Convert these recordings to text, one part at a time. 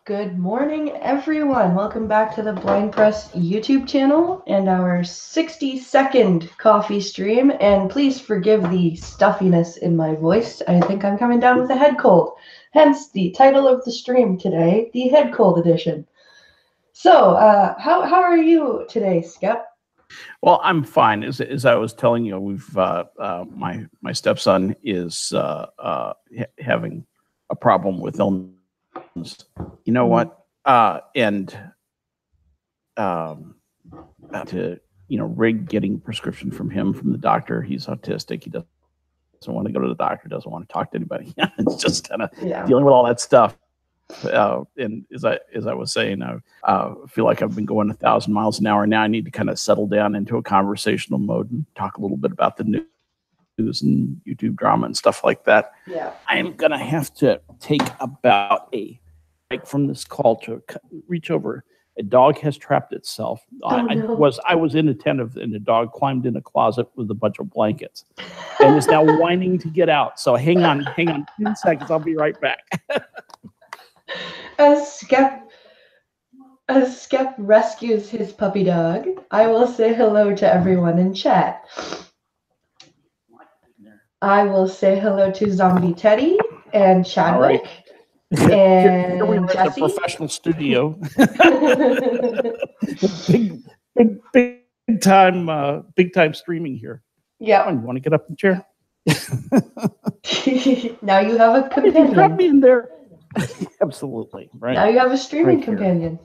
Good morning, everyone. Welcome back to the Blind Press YouTube channel and our 60-second coffee stream. And please forgive the stuffiness in my voice. I think I'm coming down with a head cold. Hence the title of the stream today, the Head Cold Edition. So, how are you today, Skep? Well, I'm fine. As I was telling you, we've my stepson is having a problem with illness. You know what? To Rig getting prescription from him from the doctor. He's autistic. He doesn't want to go to the doctor. Doesn't want to talk to anybody. It's just kind of dealing with all that stuff. And as I was saying, I feel like I've been going 1,000 miles an hour. Now I need to kind of settle down into a conversational mode and talk a little bit about the news and YouTube drama and stuff like that. Yeah. I'm going to have to take about a break from this call to reach over. A dog has trapped itself. I was inattentive, and the dog climbed in a closet with a bunch of blankets and is now whining to get out. So hang on 10 seconds. I'll be right back. As Skep rescues his puppy dog, I will say hello to everyone in chat. I will say hello to Zombie Teddy and Chadwick. And here we are at the professional studio. big time streaming here. Yeah. You want to get up in the chair? Now you have a companion. Drop me in there. Absolutely. Right. Now you have a streaming companion.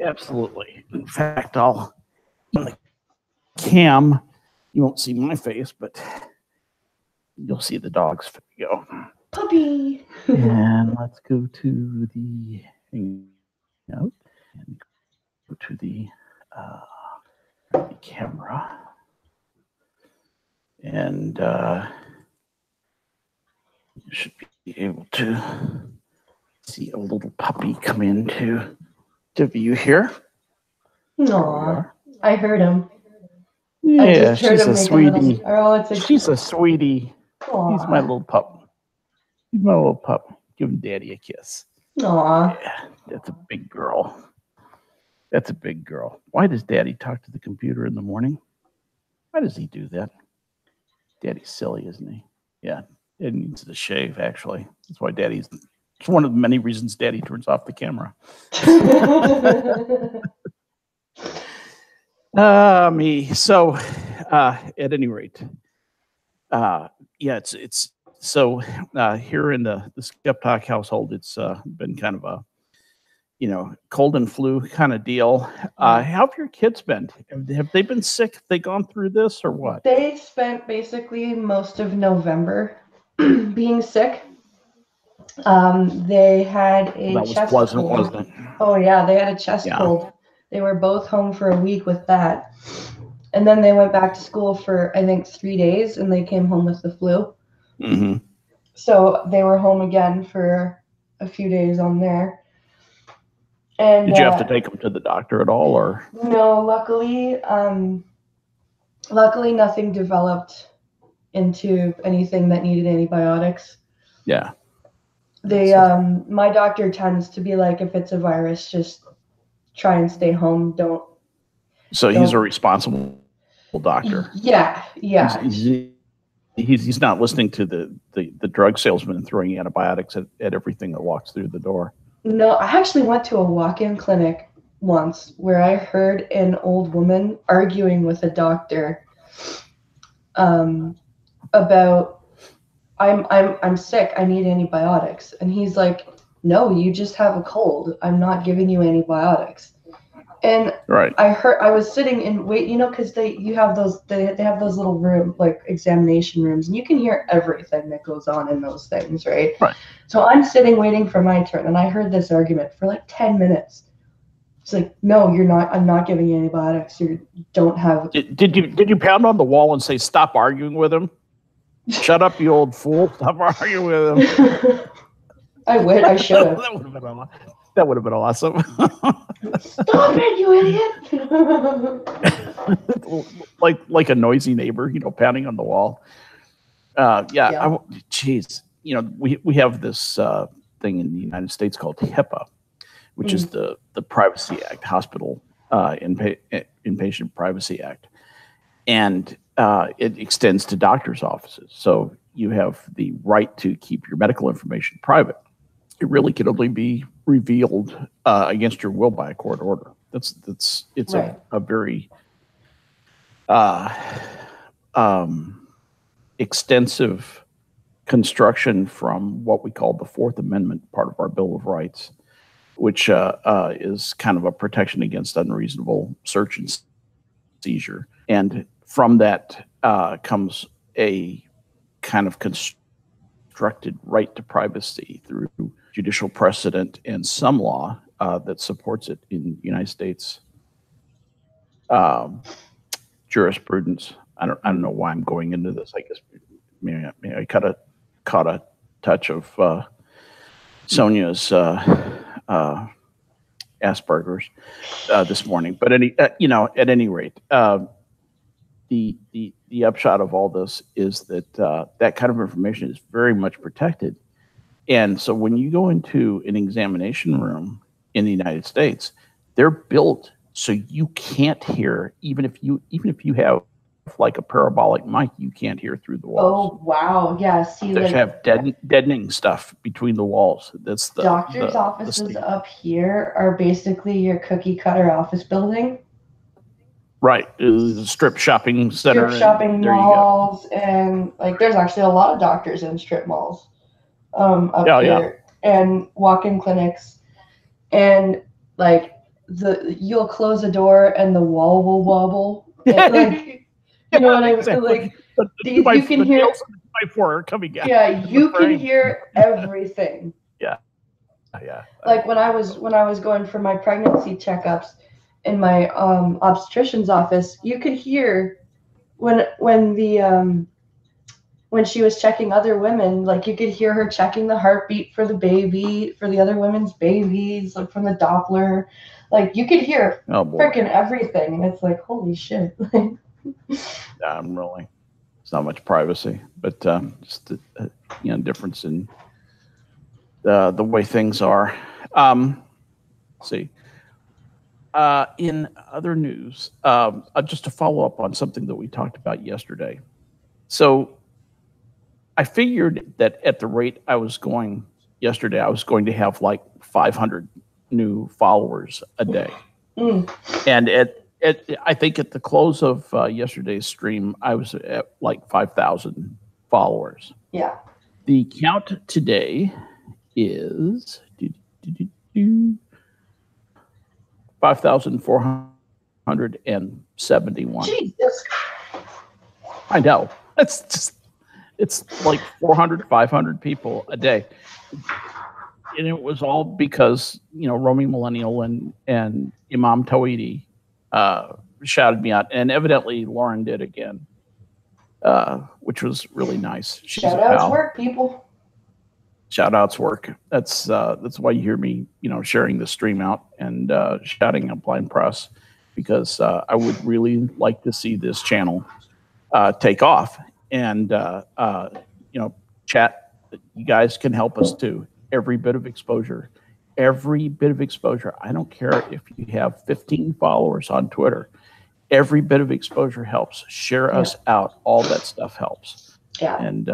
Absolutely. In fact, I'll on the cam. You won't see my face, but you'll see the dog's. There you go. Puppy. And let's go to the hangout and go to the camera. And you should be able to see a little puppy come into view here. Aw, I heard him. Yeah, she's a sweetie. She's a sweetie. Aww. He's my little pup. He's my little pup. Give Daddy a kiss. Aw. Yeah, that's a big girl. That's a big girl. Why does Daddy talk to the computer in the morning? Why does he do that? Daddy's silly, isn't he? Yeah, it needs to shave, actually. That's why Daddy's... It's one of the many reasons Daddy turns off the camera. Me. So, at any rate, it's so here in the Skep Talk household, it's been kind of a cold and flu kind of deal. How have your kids been? Have they been sick? Have they gone through this or what? They spent basically most of November being sick. They had a chest pleasant, cold. Wasn't it? Oh yeah, they had a chest cold. They were both home for a week with that. And then they went back to school for, I think, 3 days, and they came home with the flu. Mm-hmm. So they were home again for a few days on there. And did you have to take them to the doctor at all, or? No, luckily nothing developed into anything that needed antibiotics. Yeah. They, my doctor tends to be like, if it's a virus, just try and stay home. So he's a responsible doctor. Yeah. He's not listening to the drug salesman and throwing antibiotics at everything that walks through the door. No, I actually went to a walk-in clinic once where I heard an old woman arguing with a doctor about I'm sick, I need antibiotics. And he's like, no, you just have a cold. I'm not giving you antibiotics. And right. I was sitting in because they have those little room, like examination rooms, and you can hear everything that goes on in those things, right? Right. So I'm sitting waiting for my turn, and I heard this argument for like 10 minutes. It's like, no, you're not. I'm not giving you antibiotics. You don't have. Did you pound on the wall and say, stop arguing with him? Shut up, you old fool! Stop arguing with him. I should have. That would have been awesome. Stop it, you idiot! like a noisy neighbor, pounding on the wall. Geez, we have this thing in the United States called HIPAA, which is the Privacy Act, Hospital Inpatient Privacy Act. And it extends to doctors' offices. So you have the right to keep your medical information private. It really can only be revealed against your will by a court order. It's right. a very extensive construction from what we call the Fourth Amendment part of our Bill of Rights, which is kind of a protection against unreasonable search and seizure. And from that comes a kind of constructed right to privacy through judicial precedent and some law that supports it in the United States jurisprudence. I don't know why I'm going into this. I guess maybe I caught a touch of Sonia's Asperger's this morning. But at any rate, the upshot of all this is that that kind of information is very much protected. And so when you go into an examination room in the United States, they're built so you can't hear, even if you have like a parabolic mic, you can't hear through the walls. Oh wow, yeah. See, they have deadening stuff between the walls. That's the doctors' offices up here are basically your cookie cutter office building. Right, strip shopping center, strip shopping malls, and like there's actually a lot of doctors in strip malls up here, and walk-in clinics, and like you'll close a door and the wall will wobble. And, like, you know what I mean? Exactly. Like you can hear. Coming out. Yeah, you can hear everything. Yeah. Like when I was going for my pregnancy checkups in my obstetrician's office, you could hear when she was checking other women, like you could hear her checking the heartbeat for the baby, for the other women's babies, like from the Doppler. Like you could hear freaking everything, and it's like, holy shit. Really, it's not much privacy, but just difference in the way things are. Let's see. In other news, just to follow up on something that we talked about yesterday. So I figured that at the rate I was going yesterday, I was going to have like 500 new followers a day. And I think at the close of yesterday's stream, I was at like 5,000 followers. Yeah. The count today is 5,471. Jesus. I know. It's like 400, 500 people a day. And it was all because, Roaming Millennial and Imam Tawhidi shouted me out. And evidently Lauren did again, which was really nice. Shout outs work, people. Shout outs work. That's why you hear me, sharing the stream out and shouting at Blind Press, because I would really like to see this channel take off. And, chat, you guys can help us too. Every bit of exposure. I don't care if you have 15 followers on Twitter. Every bit of exposure helps. Share us out. All that stuff helps. Yeah. And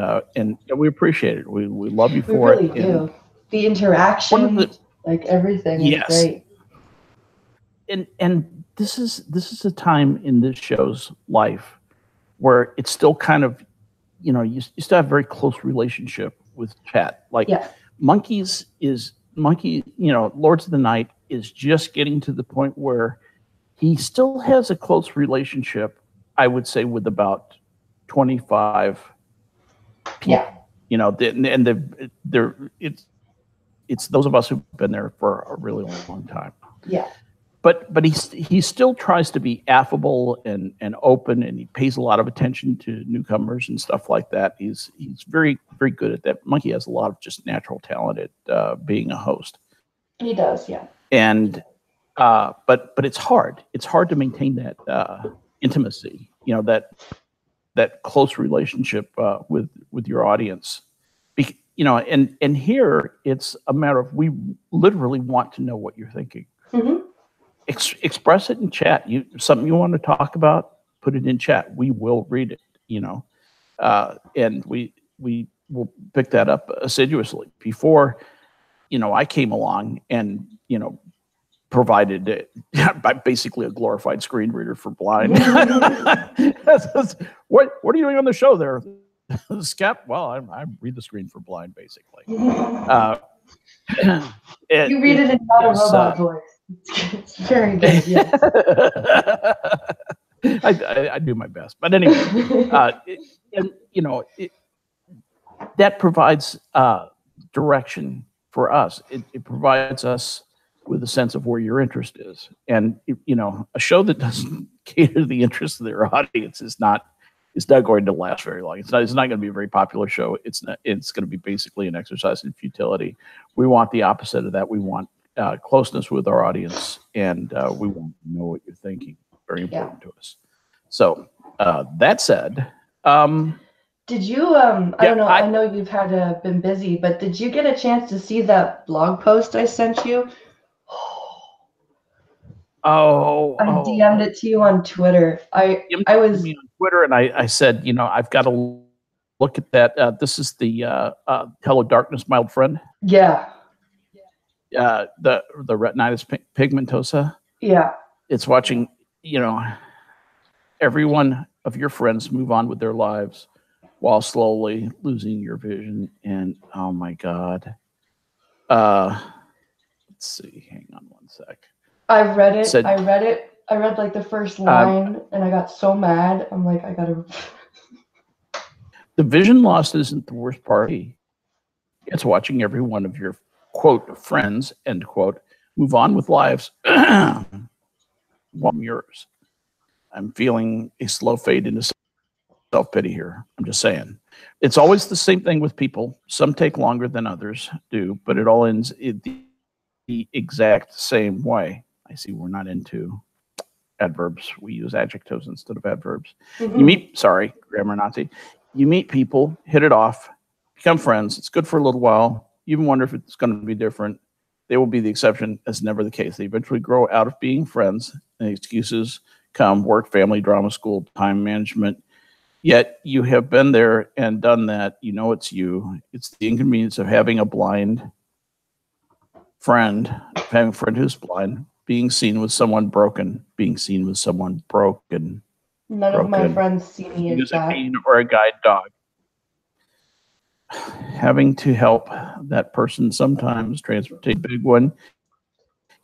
we appreciate it. We love you for it. We really do. The interaction, like everything is great. And this is a time in this show's life where it's still kind of, you still have a very close relationship with chat. Like Monkey, Lords of the Night is just getting to the point where he still has a close relationship, I would say, with about 25 people. It's those of us who've been there for a really long time. Yeah. But he still tries to be affable and open, and he pays a lot of attention to newcomers and stuff like that. He's very, very good at that. Monkey has a lot of just natural talent at being a host. He does, yeah. And but it's hard. It's hard to maintain that intimacy, that close relationship with your audience, and here it's a matter of, we literally want to know what you're thinking. Mm-hmm. Express it in chat. Something you want to talk about, put it in chat. We will read it, and we will pick that up assiduously. Before, I came along and, provided basically a glorified screen reader for blind. What are you doing on the show there, Skep? Well, I read the screen for blind, basically. You read it in not a robot voice. It's very good. Yes. I do my best, but anyway, that provides direction for us. It provides us with a sense of where your interest is, and a show that doesn't cater to the interests of their audience is not going to last very long. It's not going to be a very popular show. It's going to be basically an exercise in futility. We want the opposite of that. We want closeness with our audience, and we want to know what you're thinking. Very important to us. So that said, did you? I don't know. I know you've been busy, but did you get a chance to see that blog post I sent you? I DM'd it to you on Twitter. I was on Twitter, and I said, I've got to look at that. This is the Hello Darkness, My Old Friend. Yeah. The retinitis pigmentosa. Yeah. It's watching, every one of your friends move on with their lives while slowly losing your vision. And oh my God. Let's see. Hang on one sec. I read it. I read like the first line, and I got so mad. I'm like, I gotta. The vision loss isn't the worst part. It's watching every one of your quote friends end quote move on with lives while yours. I'm feeling a slow fade into self-pity here. I'm just saying. It's always the same thing with people. Some take longer than others do, but it all ends the exact same way. I see we're not into adverbs. We use adjectives instead of adverbs. Mm-hmm. Grammar Nazi. You meet people, hit it off, become friends. It's good for a little while. You even wonder if it's going to be different. They will be the exception, as never the case. They eventually grow out of being friends, and excuses come: work, family, drama school, time management. Yet you have been there and done that. It's you. It's the inconvenience of having a blind friend, having a friend who's blind, being seen with someone broken, None of my friends see me as that. Or a guide dog. Having to help that person sometimes transport a big one.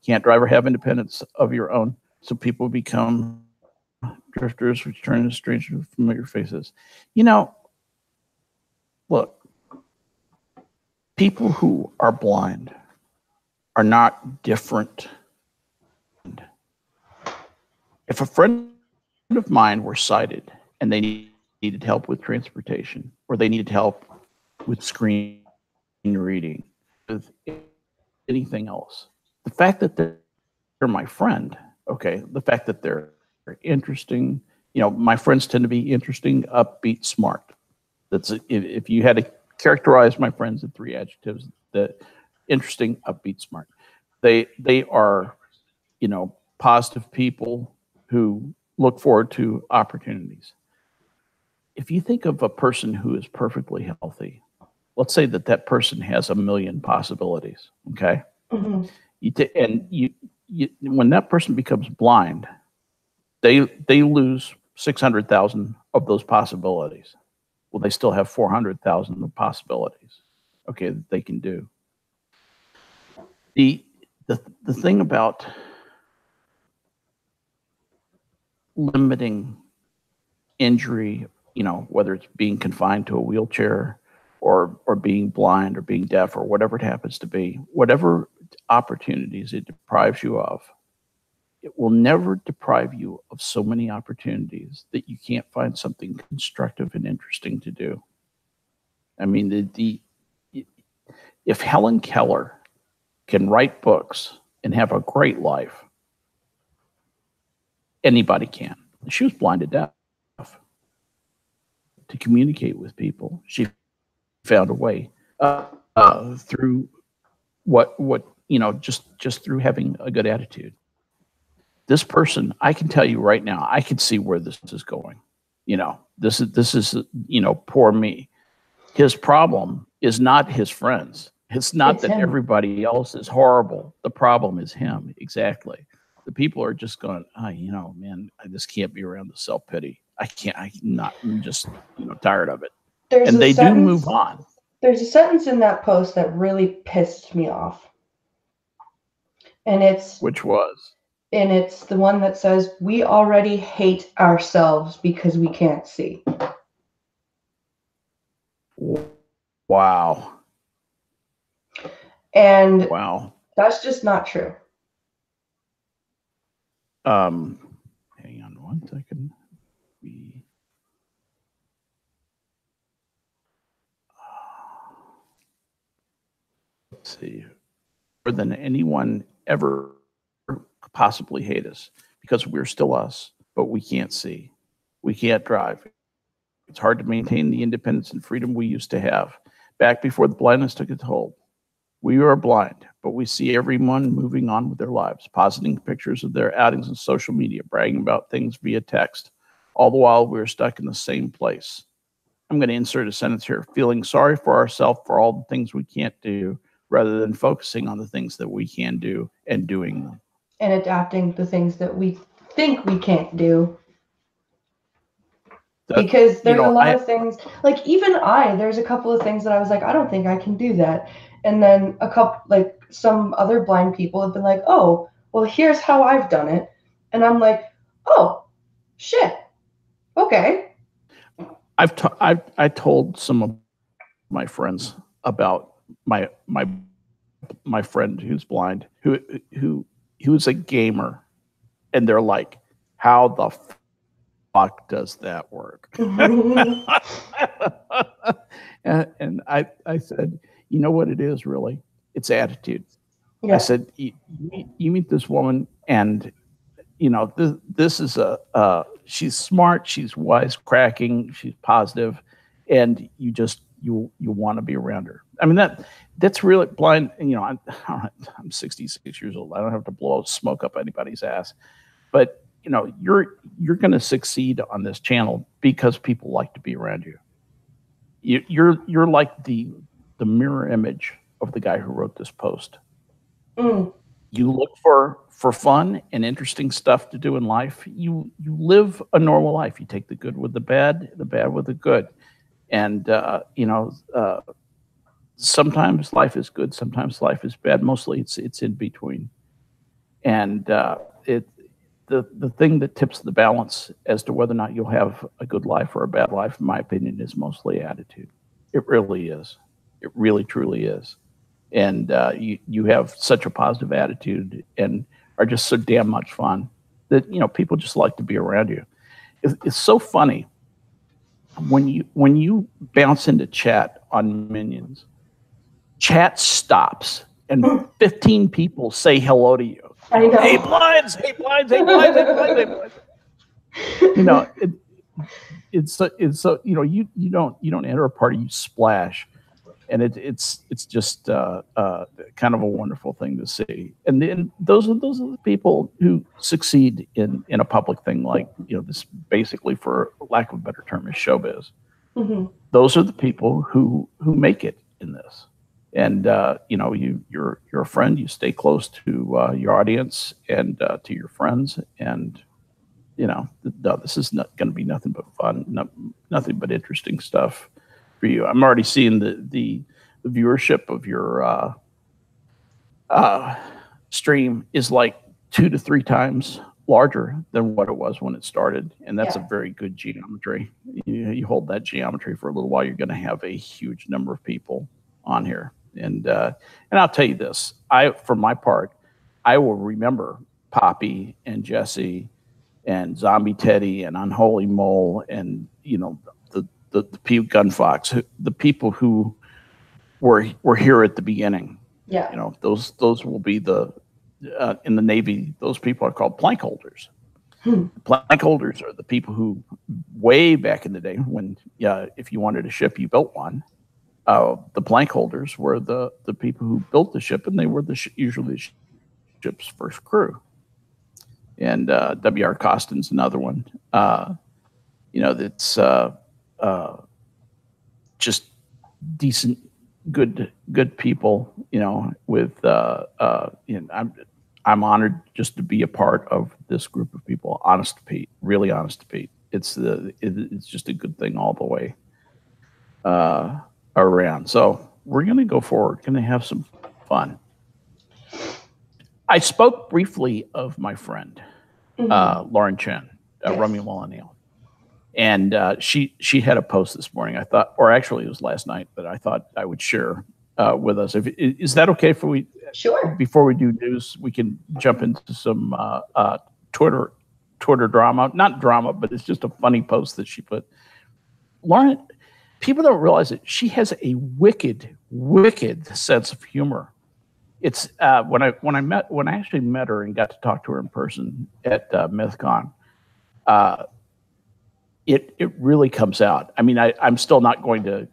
Can't drive or have independence of your own. So people become drifters, which turn into strange and familiar faces. Look, people who are blind are not different. If a friend of mine were sighted and they needed help with transportation, or they needed help with screen reading, with anything else, the fact that they're my friend, okay, the fact that they're interesting, my friends tend to be interesting, upbeat, smart. That's if you had to characterize my friends in 3 adjectives: that interesting, upbeat, smart. They are, positive people who look forward to opportunities. If you think of a person who is perfectly healthy, let's say that person has 1 million possibilities. Okay, mm-hmm. When that person becomes blind, they lose 600,000 of those possibilities. Well, they still have 400,000 of possibilities. Okay, that they can do. The thing about limiting injury, whether it's being confined to a wheelchair or being blind or being deaf or whatever it happens to be, whatever opportunities it deprives you of, it will never deprive you of so many opportunities that you can't find something constructive and interesting to do. I mean, if Helen Keller can write books and have a great life, anybody can. She was blind to deaf. To communicate with people, she found a way through what just through having a good attitude. This person, I can tell you right now, I can see where this is going. This is poor me. His problem is not his friends. It's not that him. Everybody else is horrible. The problem is him. Exactly. The people are just going, man, I just can't be around the self-pity. I'm just tired of it. And they do move on. There's a sentence in that post that really pissed me off. And which was? And it's the one that says, we already hate ourselves because we can't see. Wow. And wow. That's just not true. Hang on one second. Let's see. More than anyone ever possibly hate us, because we're still us, but we can't see. We can't drive. It's hard to maintain the independence and freedom we used to have back before the blindness took its hold. We are blind, but we see everyone moving on with their lives, positing pictures of their outings on social media, bragging about things via text. All the while, we're stuck in the same place. I'm going to insert a sentence here. Feeling sorry for ourselves for all the things we can't do, rather than focusing on the things that we can do and doing them. And adapting the things that we think we can't do. Because there's a lot of things, like even there's a couple of things that I was like, I don't think I can do that. And then some other blind people have been like, oh, well, here's how I've done it. And I'm like, oh, shit. Okay. I told some of my friends about my friend who's blind, who was a gamer, and they're like, how the fuck does that work? and I said, you know what it is, really? It's attitude. Yeah. I said, you meet this woman, and this is she's smart, she's wisecracking, she's positive, and you want to be around her. I mean, that's really blind. And I'm 66 years old. I don't have to blow smoke up anybody's ass, but you're going to succeed on this channel because people like to be around you. You're like the mirror image of the guy who wrote this post. You look for fun and interesting stuff to do in life. You live a normal life. You take the good with the bad with the good. And, sometimes life is good. Sometimes life is bad. Mostly it's in between. And the thing that tips the balance as to whether or not you'll have a good life or a bad life, in my opinion, is mostly attitude. It really is. It really, truly is. And you have such a positive attitude and are just so damn much fun that, people just like to be around you. It's so funny when you bounce into chat on Minions, chat stops and 15 people say hello to you. I know. Hey blinds, hey blinds, hey blinds, hey blinds, hey blinds. It's so you don't enter a party, you splash, and it's just kind of a wonderful thing to see. And then those are the people who succeed in a public thing like this, basically, for lack of a better term, is showbiz. Mm-hmm. Those are the people who make it in this. And you're a friend. You stay close to your audience and to your friends. And this is not going to be nothing but fun, nothing but interesting stuff for you. I'm already seeing the viewership of your stream is like 2 to 3 times larger than what it was when it started, and that's a very good geometry. You hold that geometry for a little while, you're going to have a huge number of people on here. And I'll tell you this, for my part, I will remember Poppy and Jesse and Zombie Teddy and Unholy Mole and the P Gunfox, the people who were here at the beginning. Yeah. Those will be in the Navy, those people are called plank holders. Plank holders are the people who, way back in the day, when if you wanted a ship, you built one. the plank holders were the people who built the ship, and they were usually the ship's first crew. And W.R. Costin's another one. That's just decent, good people. With I'm honored just to be a part of this group of people. Honest to Pete, really honest to Pete. It's just a good thing all the way around. So we're going to go forward, going to have some fun. I spoke briefly of my friend, Lauren Chen, Romeo Millennial. And she had a post this morning, I thought, or actually it was last night, that I thought I would share with us. Is that okay if we, sure, before we do news, we can jump into some Twitter drama, not drama, but it's just a funny post that she put. Lauren, people don't realize it. She has a wicked sense of humor. It's when I actually met her and got to talk to her in person at MythCon, it really comes out. I mean, I'm still not going to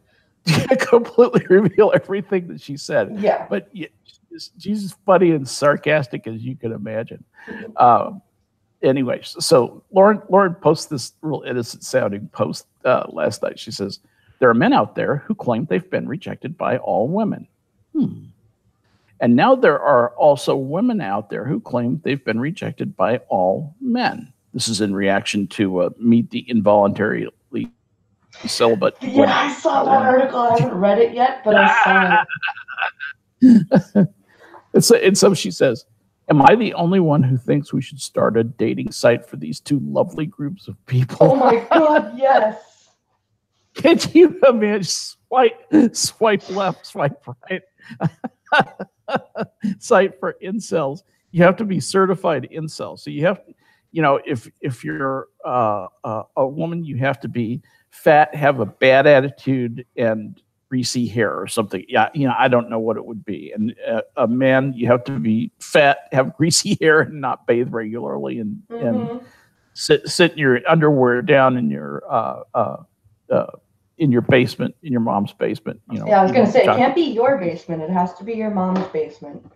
completely reveal everything that she said. Yeah, but she's as funny and sarcastic as you can imagine. Anyway, so Lauren posted this real innocent sounding post last night. She says, "There are men out there who claim they've been rejected by all women. And now there are also women out there who claim they've been rejected by all men." This is in reaction to Meet the Involuntarily Celibate. Yeah, I saw that article. I haven't read it yet, but I saw it. And so she says, "Am I the only one who thinks we should start a dating site for these two lovely groups of people?" Oh my God, yes. Can you imagine? Swipe left, swipe right. Site for incels. You have to be certified incel. So you have, if you're a woman, you have to be fat, have a bad attitude, and greasy hair or something. Yeah, I don't know what it would be. And a man, you have to be fat, have greasy hair, and not bathe regularly, and sit in your underwear down in your basement, in your mom's basement. Yeah, I was going to say, it can't be your basement. It has to be your mom's basement.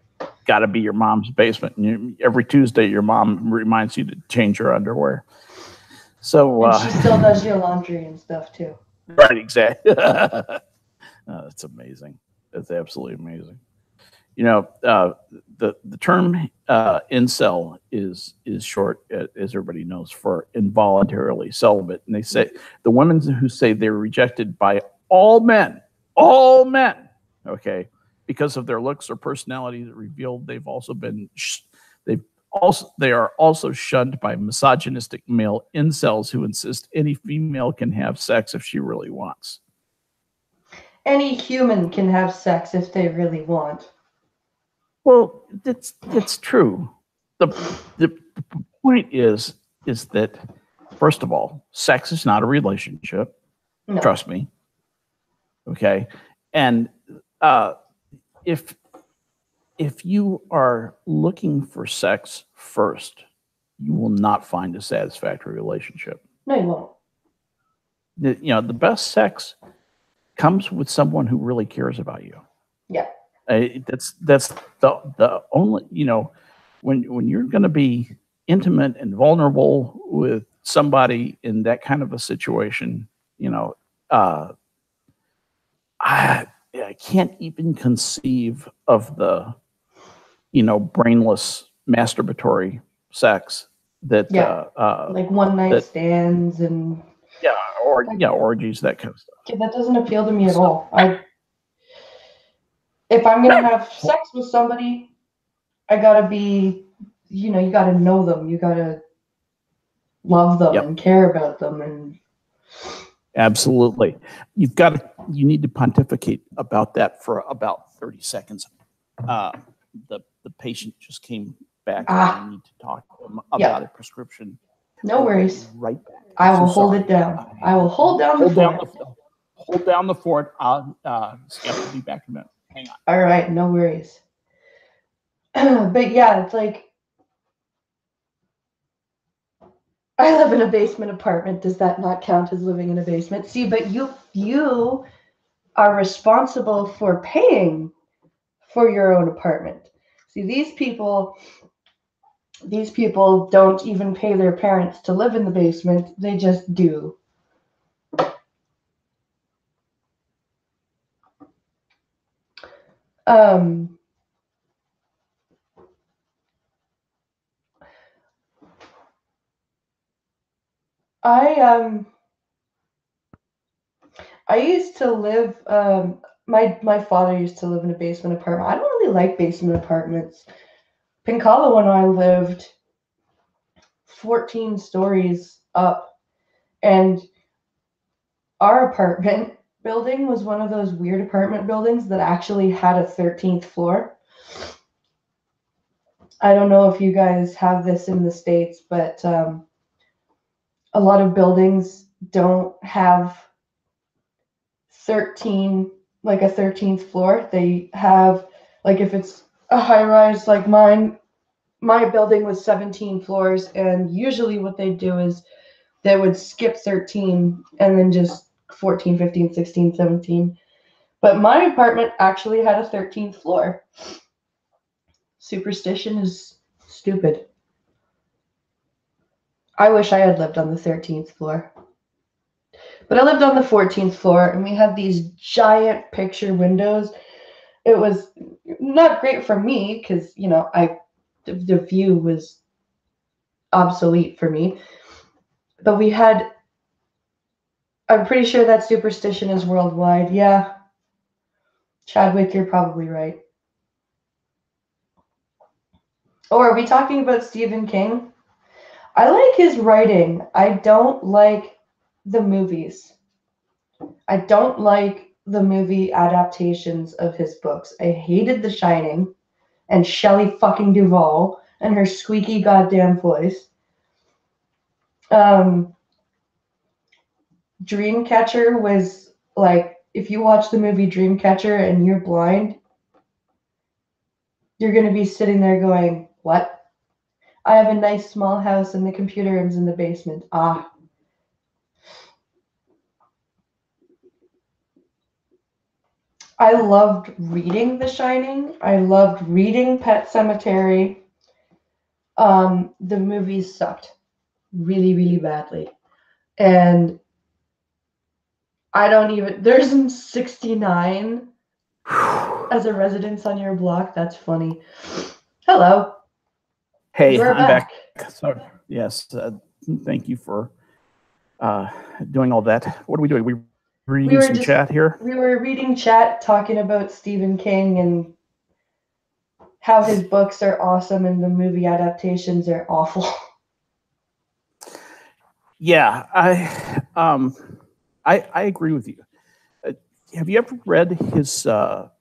Got to be your mom's basement. And every Tuesday, your mom reminds you to change your underwear. So and she still does your laundry and stuff too. Right, exactly. That's amazing. That's absolutely amazing. The term incel is short, as everybody knows, for involuntarily celibate. And they say the women who say they're rejected by all men, okay, because of their looks or personality that revealed they are also shunned by misogynistic male incels who insist any female can have sex if she really wants. Any human can have sex if they really want. Well, it's true. The point is that, first of all, sex is not a relationship. No. Trust me. Okay, and if you are looking for sex first, you will not find a satisfactory relationship. No, you won't. The best sex comes with someone who really cares about you. Yeah. That's the only, when you're going to be intimate and vulnerable with somebody in that kind of a situation, I can't even conceive of the, brainless masturbatory sex that, like one night stands and orgies, that kind of stuff. Yeah, that doesn't appeal to me at all. If I'm going to have sex with somebody, I got to be, you got to know them. You got to love them and care about them. And absolutely. You need to pontificate about that for about 30 seconds. The patient just came back and I need to talk to them about a prescription. No worries. Right back. I will hold it down. I will hold down the fort. Hold down the fort. Skip will be back in a minute. Hang on. All right, no worries. But yeah, it's like I live in a basement apartment. Does that not count as living in a basement? See, but you are responsible for paying for your own apartment. See, these people don't even pay their parents to live in the basement. They just do. I used to live. My father used to live in a basement apartment. I don't really like basement apartments. Pincala, when I lived, 14 stories up, and our apartment building was one of those weird apartment buildings that actually had a 13th floor. I don't know if you guys have this in the States, but a lot of buildings don't have 13, like a 13th floor. They have, like, if it's a high rise like mine, my building was 17 floors, and usually what they do is they would skip 13 and then just 14, 15, 16, 17. But my apartment actually had a 13th floor. Superstition is stupid. I wish I had lived on the 13th floor. But I lived on the 14th floor, and we had these giant picture windows. It was not great for me because, you know, the view was obsolete for me. But we had, I'm pretty sure that superstition is worldwide. Yeah. Chadwick, you're probably right. Oh, are we talking about Stephen King? I like his writing. I don't like the movies. I don't like the movie adaptations of his books. I hated The Shining and Shelley fucking Duvall and her squeaky goddamn voice. Dreamcatcher was like, if you watch the movie Dreamcatcher and you're blind, you're going to be sitting there going, what? I have a nice small house and the computer room's in the basement. Ah. I loved reading The Shining. I loved reading Pet Sematary. The movies sucked really, really badly. And I don't even, there's 69 as a residence on your block. That's funny. Hello. Hey, I'm back. So, yes, thank you for doing all that. What are we doing? We reading some chat here? We were reading chat, talking about Stephen King and how his books are awesome and the movie adaptations are awful. Yeah, I agree with you. Have you ever read his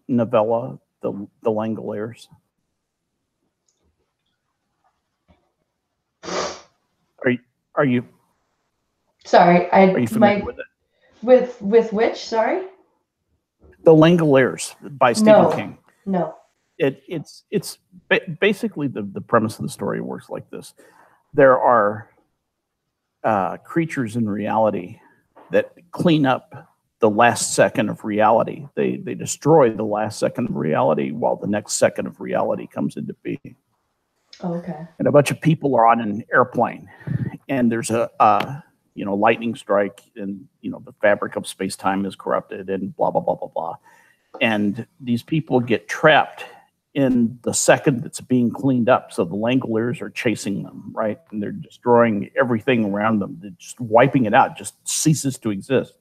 novella, The Langoliers? Are you? Sorry, are you familiar with it? With which? Sorry. The Langoliers by Stephen King. No. It's basically the premise of the story works like this. There are creatures in reality that clean up the last second of reality. They destroy the last second of reality while the next second of reality comes into being. Oh, okay. And a bunch of people are on an airplane, and there's a lightning strike, and the fabric of space-time is corrupted, and blah blah blah blah blah. And these people get trapped in the second that's being cleaned up. So the Langoliers are chasing them, right? And they're destroying everything around them. They're just wiping it out, just ceases to exist.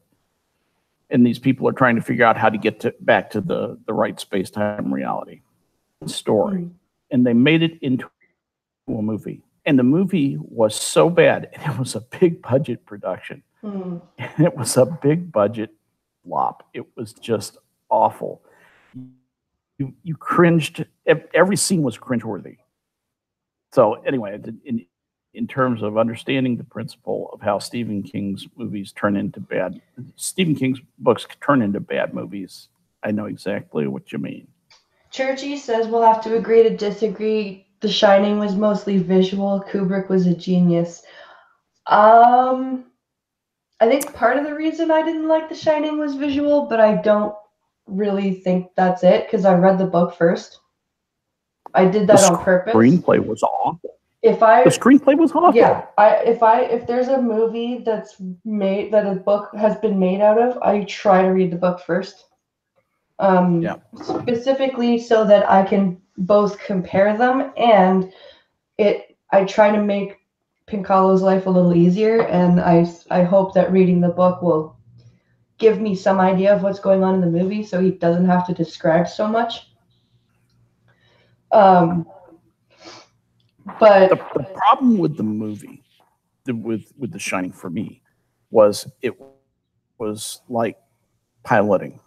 And these people are trying to figure out how to get back to the right space-time reality story. And they made it into a movie. And the movie was so bad, and it was a big budget production. And it was a big budget flop. It was just awful. You cringed. Every scene was cringeworthy. So anyway, in terms of understanding the principle of how Stephen King's movies turn into Stephen King's books turn into bad movies, I know exactly what you mean. Churchy says we'll have to agree to disagree. The Shining was mostly visual. Kubrick was a genius. I think part of the reason I didn't like The Shining was visual, but I don't really think that's it because I read the book first. I did that on purpose. The screenplay was awful. The screenplay was awful. Yeah, if there's a movie that's made that a book has been made out of, I try to read the book first. Specifically so that I can both compare them and I try to make Pincalo's life a little easier, and I hope that reading the book will give me some idea of what's going on in the movie so he doesn't have to describe so much. But the problem with the movie, with The Shining for me, was it was like piloting.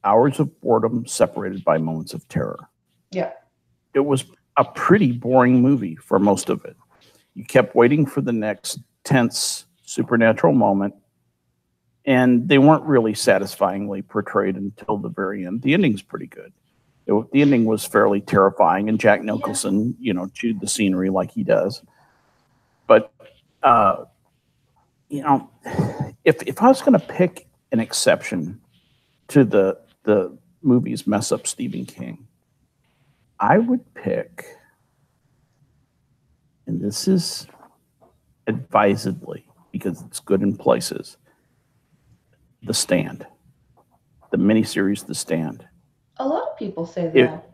Hours of boredom separated by moments of terror. Yeah. It was a pretty boring movie for most of it. You kept waiting for the next tense supernatural moment, and they weren't really satisfyingly portrayed until the very end. The ending's pretty good. The ending was fairly terrifying, and Jack Nicholson, chewed the scenery like he does. But, if I was going to pick an exception to the movies mess up Stephen King, I would pick, and this is advisedly because it's good in places, The Stand, the miniseries The Stand. A lot of people say that.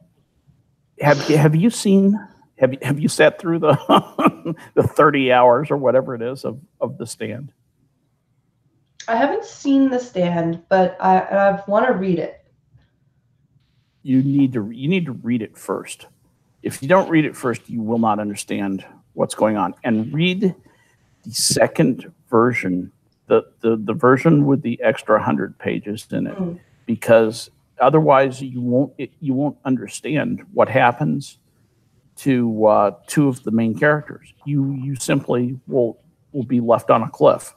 Have you sat through the the 30 hours or whatever it is of The Stand? I haven't seen The Stand, but I want to read it. You need to read it first. If you don't read it first, you will not understand what's going on. And read the second version, the version with the extra 100 pages in it, because otherwise you won't understand what happens to two of the main characters. You simply will be left on a cliff,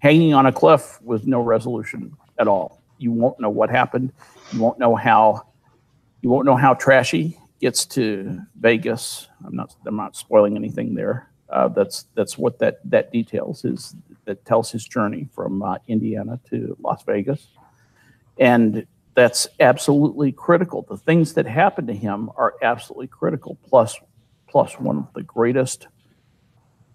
hanging on a cliff with no resolution at all. You won't know what happened. You won't know how Trashy gets to Vegas. I'm not spoiling anything there. That's what that details is. That tells his journey from Indiana to Las Vegas, and that's absolutely critical. The things that happen to him are absolutely critical. Plus one of the greatest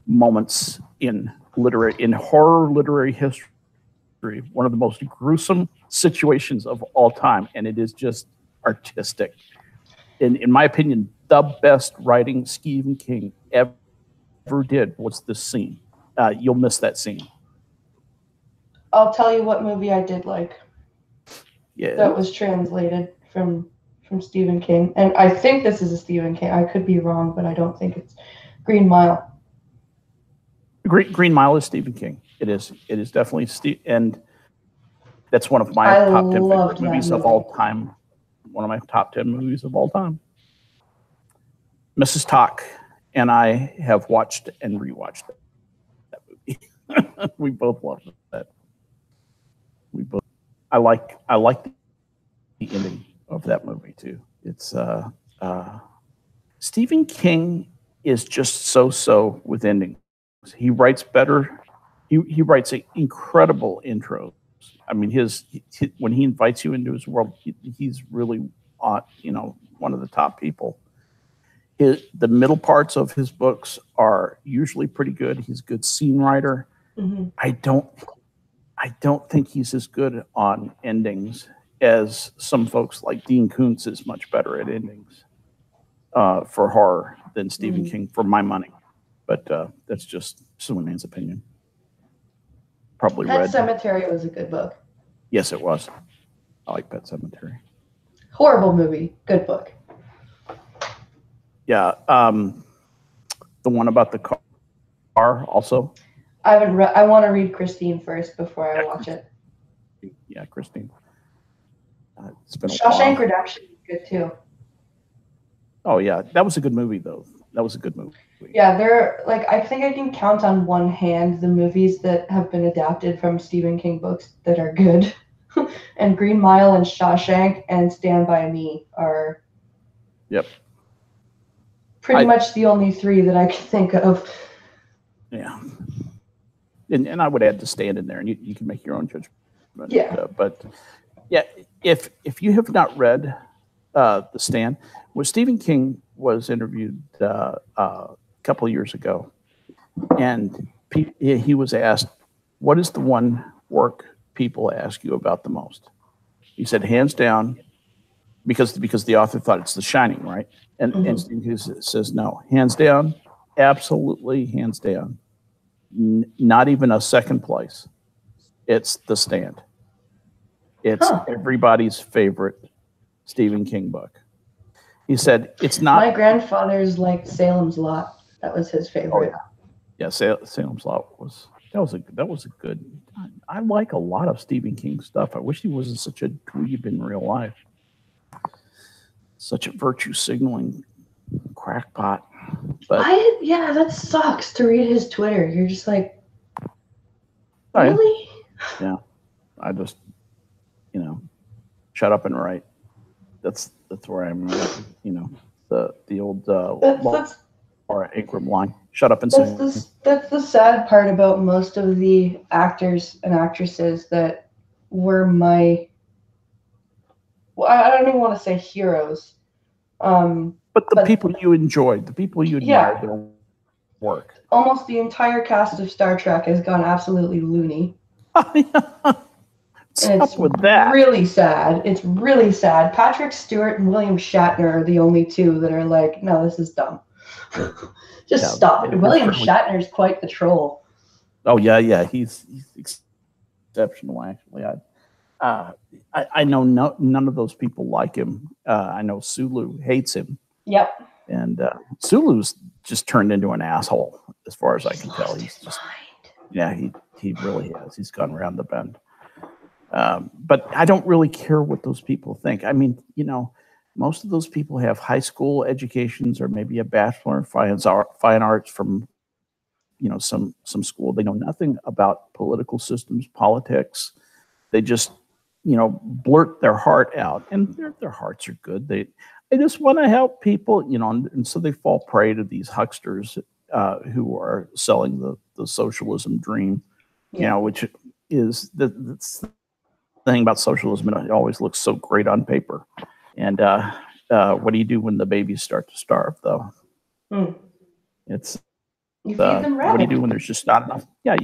moments in horror literary history, one of the most gruesome situations of all time, and it is just artistic. In my opinion, the best writing Stephen King ever did was this scene. You'll miss that scene. I'll tell you what movie I did like. Yeah. That was translated from Stephen King, and I think this is a Stephen King. I could be wrong, but I don't think it's Green Mile. Green Mile is Stephen King. It is definitely and that's one of my top 10 favorite movies of all time. One of my top 10 movies of all time. Mrs. Talk and I have watched and rewatched that movie. We both loved that. I like the ending of that movie too. It's Stephen King is just so with endings. He writes better. He writes incredible intros. I mean, when he invites you into his world, he's really one of the top people. The middle parts of his books are usually pretty good. He's a good scene writer. Mm-hmm. I don't think he's as good on endings as some folks like Dean Koontz is much better at endings for horror than Stephen King, for my money. But that's just someone's opinion. Probably Pet Sematary was a good book. Yes, it was. I like Pet Sematary. Horrible movie, good book. Yeah, the one about the car also. I haven't read. I want to read Christine first before I watch it. Yeah, Christine. It's been Shawshank Redemption is good too. Oh yeah, that was a good movie though. That was a good movie. Yeah, I think I can count on one hand the movies that have been adapted from Stephen King books that are good. And Green Mile and Shawshank and Stand By Me are pretty much the only three that I can think of. Yeah. And I would add The Stand in there, and you can make your own judgment. Yeah. But Yeah, if you have not read The Stand, well, Stephen King was interviewed a couple of years ago, and he was asked, "What is the one work people ask you about the most?" He said, "Hands down," because the author thought it's The Shining, right? And Stephen King says, "No, hands down, absolutely hands down, not even a second place. It's The Stand. It's everybody's favorite Stephen King book." He said, "It's not." My grandfather's liked Salem's Lot. That was his favorite. Oh, yeah, Salem's Lot was a good. I like a lot of Stephen King stuff. I wish he wasn't such a dweeb in real life. Such a virtue signaling crackpot. But yeah, that sucks to read his Twitter. You're just like, really? Yeah, I just, shut up and write. That's where I'm. The old Laura Ingraham line. Shut up and sing. That's the sad part about most of the actors and actresses that were my. Well, I don't even want to say heroes. But the people you enjoyed, the people you admired their work. Almost the entire cast of Star Trek has gone absolutely loony. What's up with that? Really sad. It's really sad. Patrick Stewart and William Shatner are the only two that are like, no, this is dumb. Just stop it. William Shatner's quite the troll. Oh yeah, he's exceptional. Actually, I know none of those people like him. I know Sulu hates him. Yep. And Sulu's just turned into an asshole, as far as I can tell. He's just, he really has. He's gone around the bend. But I don't really care what those people think. I mean, most of those people have high school educations or maybe a bachelor in fine arts from, some school. They know nothing about political systems, politics. They just, blurt their heart out, and their hearts are good. They just want to help people, and so they fall prey to these hucksters who are selling the socialism dream, which is that's the thing about socialism. It always looks so great on paper. And what do you do when the babies start to starve, though? It's you feed them rabbit. What do you do when there's just not enough? Yeah,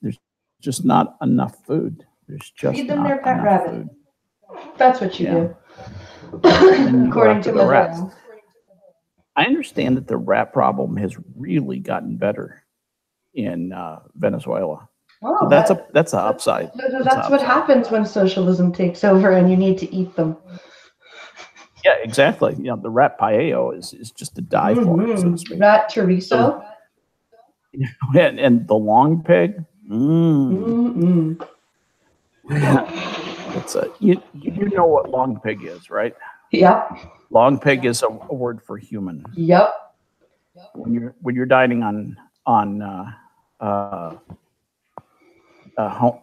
there's just not enough food. There's just feed them their pet rabbit. Food. That's what you do. According to the rats. I understand that the rat problem has really gotten better in Venezuela. Oh, so that's an upside. That's what happens when socialism takes over and you need to eat them. Yeah, exactly. The rat paella is just to die for, so to speak. Rat chorizo. And the long pig. It's you know what long pig is, right? Yep. Long pig is a word for human. Yep. When you're dining on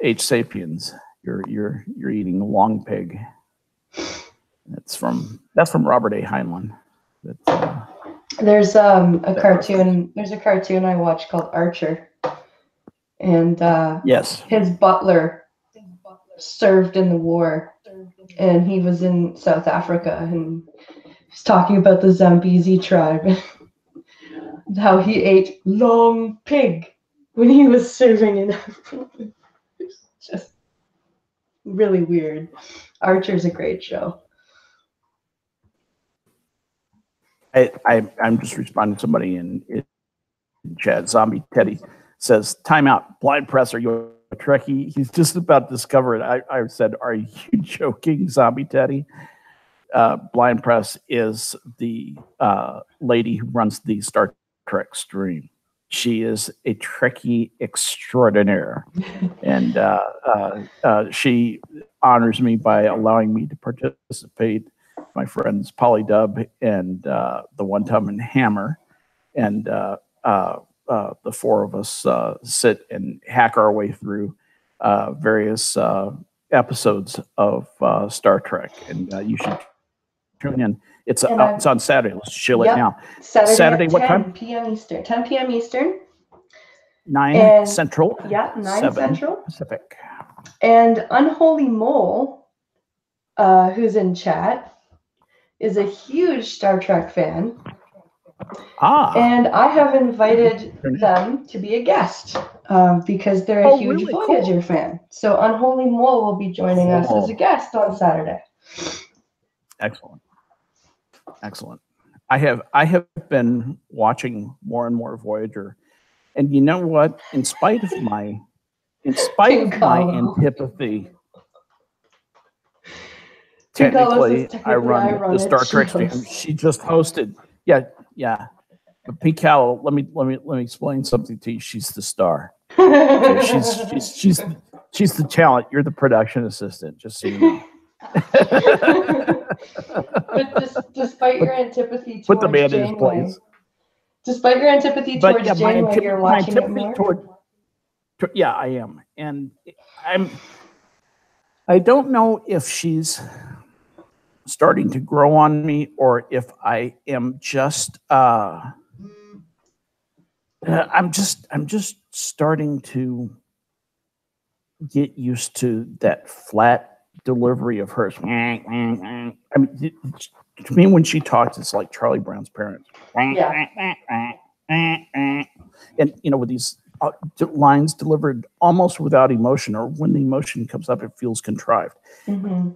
H. sapiens, you're eating long pig. That's from Robert A. Heinlein. There's a cartoon. There's a cartoon I watch called Archer, and yes, his butler served in the war, and he was in South Africa, and he's talking about the Zambezi tribe, how he ate long pig when he was serving in Africa. It's just really weird. Archer's a great show. I'm just responding to somebody in chat. Zombie Teddy says, "Time out. Blind Press, are you a Trekkie?" He's just about to discover it. I said, "Are you joking, Zombie Teddy?" Blind Press is the lady who runs the Star Trek stream. She is a Trekkie extraordinaire, and she honors me by allowing me to participate. My friends Polly Dub and the One Tum and Hammer, and the four of us sit and hack our way through various episodes of Star Trek, and you should tune in. It's on Saturday. Let's chill it now. Saturday what time? 10 p.m. Eastern. 10 p.m. Eastern. 9 Central. Yeah, 9 7 Central. Pacific. And Unholy Mole who's in chat, is a huge Star Trek fan. And I have invited them to be a guest because they're a huge really Voyager fan. So Unholy Mole will be joining us as a guest on Saturday. Excellent. I have been watching more and more Voyager, and you know what? In spite of my antipathy, technically I run the Star Trek stream. She just hosted. Yeah. But Pink Callow, let me explain something to you. She's the star. Okay, she's the talent. You're the production assistant. Just so you know. But despite your antipathy towards Janeway, despite your antipathy towards Janeway, you're watching it more? Yeah, I am, and I don't know if she's starting to grow on me or if I am just I'm just starting to get used to that flat delivery of hers. I mean, to me, when she talks, it's like Charlie Brown's parents. Yeah. And with these lines delivered almost without emotion, or when the emotion comes up, it feels contrived. Mm-hmm.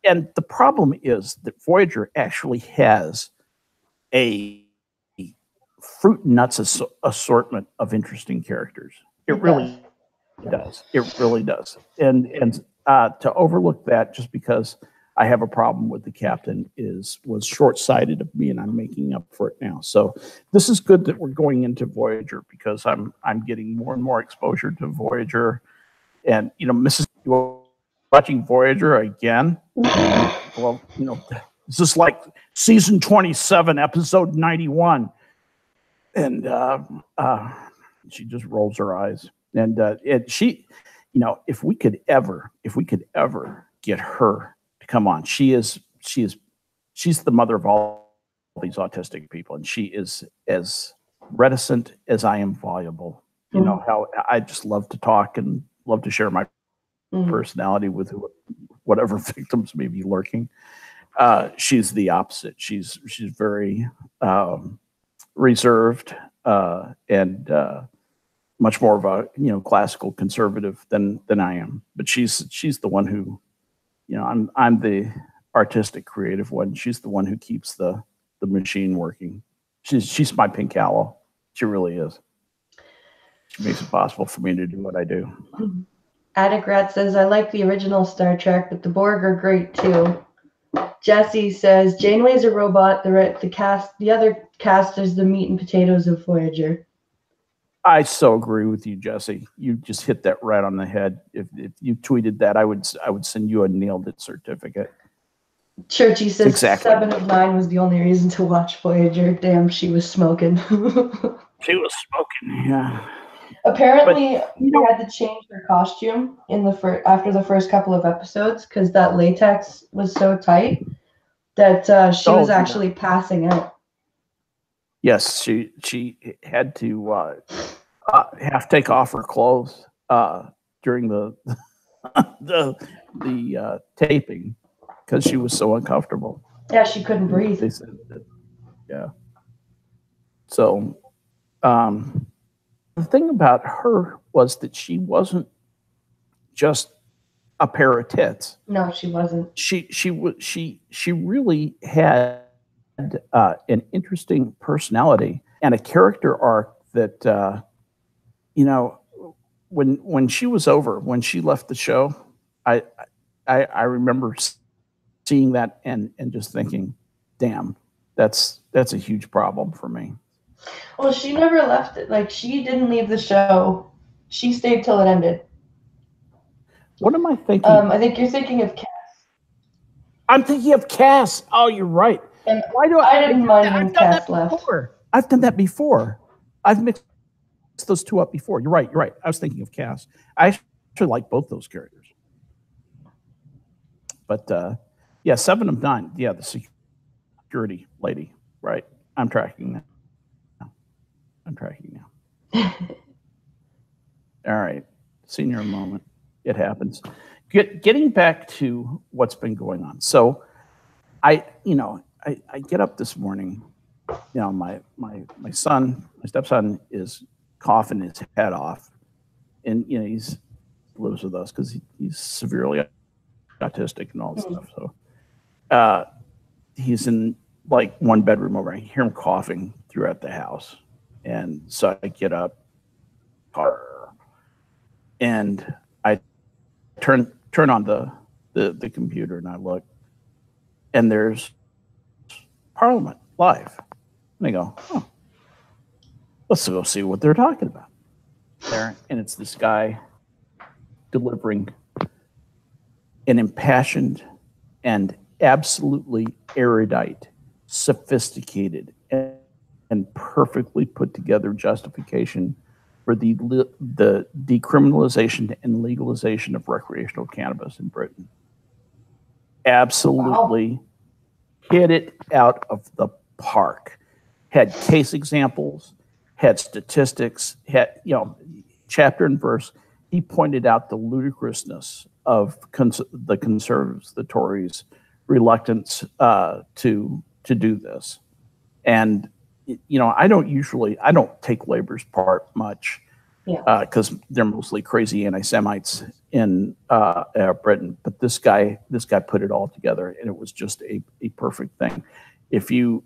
And the problem is that Voyager actually has a fruit and nuts assortment of interesting characters. It really does. It really does. And to overlook that just because I have a problem with the captain was short-sighted of me, and I'm making up for it now. So this is good that we're going into Voyager because I'm getting more and more exposure to Voyager. And Mrs. watching Voyager again. Well, this is like season 27, episode 91. And she just rolls her eyes. And she, if we could ever get her to come on, she's the mother of all these autistic people, and she is as reticent as I am voluble. You know how I just love to talk and love to share my personality with whatever victims may be lurking. She's the opposite. She's very reserved and much more of a classical conservative than I am. But she's the one who, I'm the artistic creative one. She's the one who keeps the machine working. She's my Pink Callow. She really is. She makes it possible for me to do what I do. Adagrat says, I like the original Star Trek, but the Borg are great too. Jesse says, Janeway's a robot. The other cast is the meat and potatoes of Voyager. I so agree with you, Jesse. You just hit that right on the head. If you tweeted that, I would send you a nailed it certificate. Churchy says exactly. 7 of 9 was the only reason to watch Voyager. Damn, she was smoking. She was smoking, yeah. Apparently, they had to change her costume after the first couple of episodes because that latex was so tight that she was actually passing out. Yes, she had to half take off her clothes during the taping because she was so uncomfortable. Yeah, she couldn't breathe. They said that, yeah. So the thing about her was that she wasn't just a pair of tits. No, she wasn't. She really had an interesting personality and a character arc that when she was over, when she left the show, I remember seeing that and just thinking, damn, that's a huge problem for me. Well, she never left it. Like, she didn't leave the show. She stayed till it ended. What am I thinking? I think you're thinking of Cass. I'm thinking of Cass. Oh, you're right. And why do I didn't mind when Cass left. I've done that before. I've mixed those two up before. You're right. I was thinking of Cass. I actually like both those characters. But 7 of 9. Yeah, the security lady. Right. I'm tracking now. All right. Senior moment. It happens. getting back to what's been going on. So I get up this morning, my stepson is coughing his head off, and he's lives with us because he's severely autistic and all this stuff. So he's in like one bedroom over. I hear him coughing throughout the house, and so I get up, and I turn on the computer, and I look, and there's Parliament live, and I go, oh, let's go see what they're talking about there. And it's this guy delivering an impassioned and absolutely erudite, sophisticated, and perfectly put together justification for the decriminalization and legalization of recreational cannabis in Britain. Absolutely. Wow. Hit it out of the park. Had case examples, had statistics, had chapter and verse. He pointed out the ludicrousness of the conservatives, the Tories' reluctance to do this. And I don't take Labor's part much, because they're mostly crazy anti-Semites in Britain. But this guy put it all together, and it was just a perfect thing. If you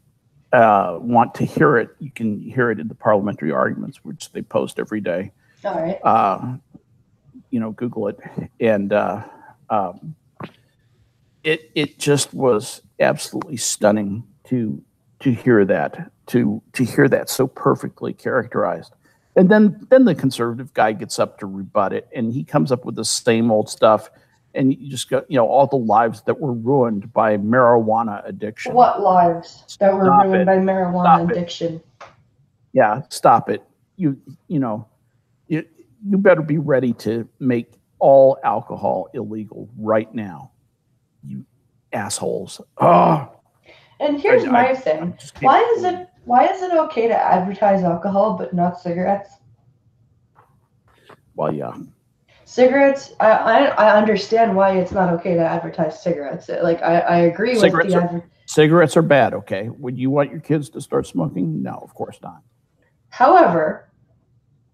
want to hear it, you can hear it in the parliamentary arguments, which they post every day. All right. Google it, and it just was absolutely stunning to hear that, to hear that so perfectly characterized. And then the conservative guy gets up to rebut it, and he comes up with the same old stuff. And you just got, all the lives that were ruined by marijuana addiction. What lives that were ruined by marijuana addiction? Yeah, stop it. You better be ready to make all alcohol illegal right now, you assholes. Oh. And here's my thing. Why is it okay to advertise alcohol but not cigarettes? Well, yeah. Cigarettes, I understand why it's not okay to advertise cigarettes. Like, I agree with the cigarettes are bad, okay? Would you want your kids to start smoking? No, of course not. However,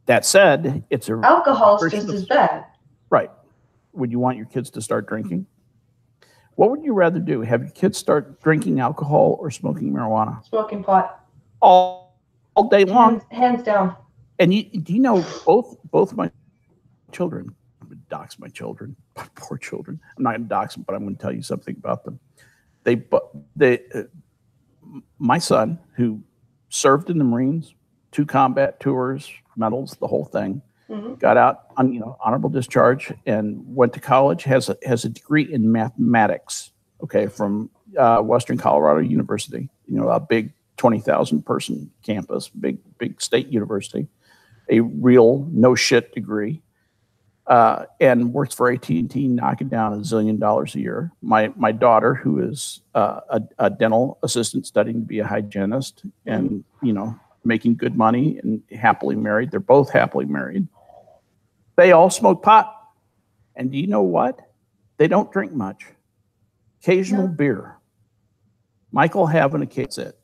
that said, alcohol's just as bad. Right. Would you want your kids to start drinking? What would you rather do? Have your kids start drinking alcohol or smoking marijuana? Smoking pot. All day long. Hands down. And do you know both my children, I'm going to dox my children, poor children. I'm not going to dox them, but I'm going to tell you something about them. My son, who served in the Marines, 2 combat tours, medals, the whole thing, got out on honorable discharge and went to college, has a degree in mathematics, from Western Colorado University, a big 20,000 person campus, big state university, a real no shit degree, and works for AT&T, knocking down $1 zillion a year. My daughter, who is a dental assistant studying to be a hygienist, and making good money and happily married. They're both happily married. They all smoke pot. And do you know what? They don't drink much. Occasional beer. Michael having a case it.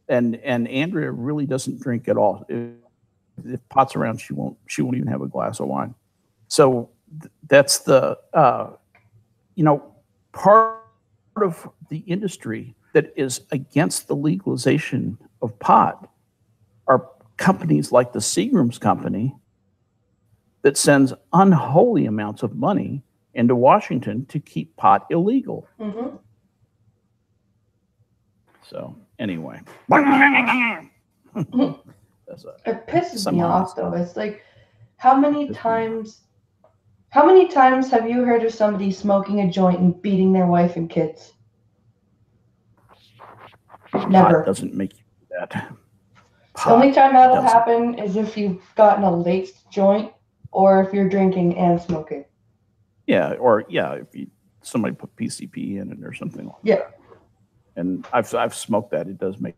And Andrea really doesn't drink at all. If pot's around, she won't even have a glass of wine. So that's the part of the industry that is against the legalization of pot are companies like the Seagram's company that sends unholy amounts of money into Washington to keep pot illegal. Mm-hmm. So anyway. It pisses me off, though. It's like, how many times have you heard of somebody smoking a joint and beating their wife and kids? Never. Pot doesn't make you do that. The only time that'll happen is if you've gotten a laced joint or if you're drinking and smoking. Yeah, if somebody put PCP in it or something like that. And I've smoked that. It does make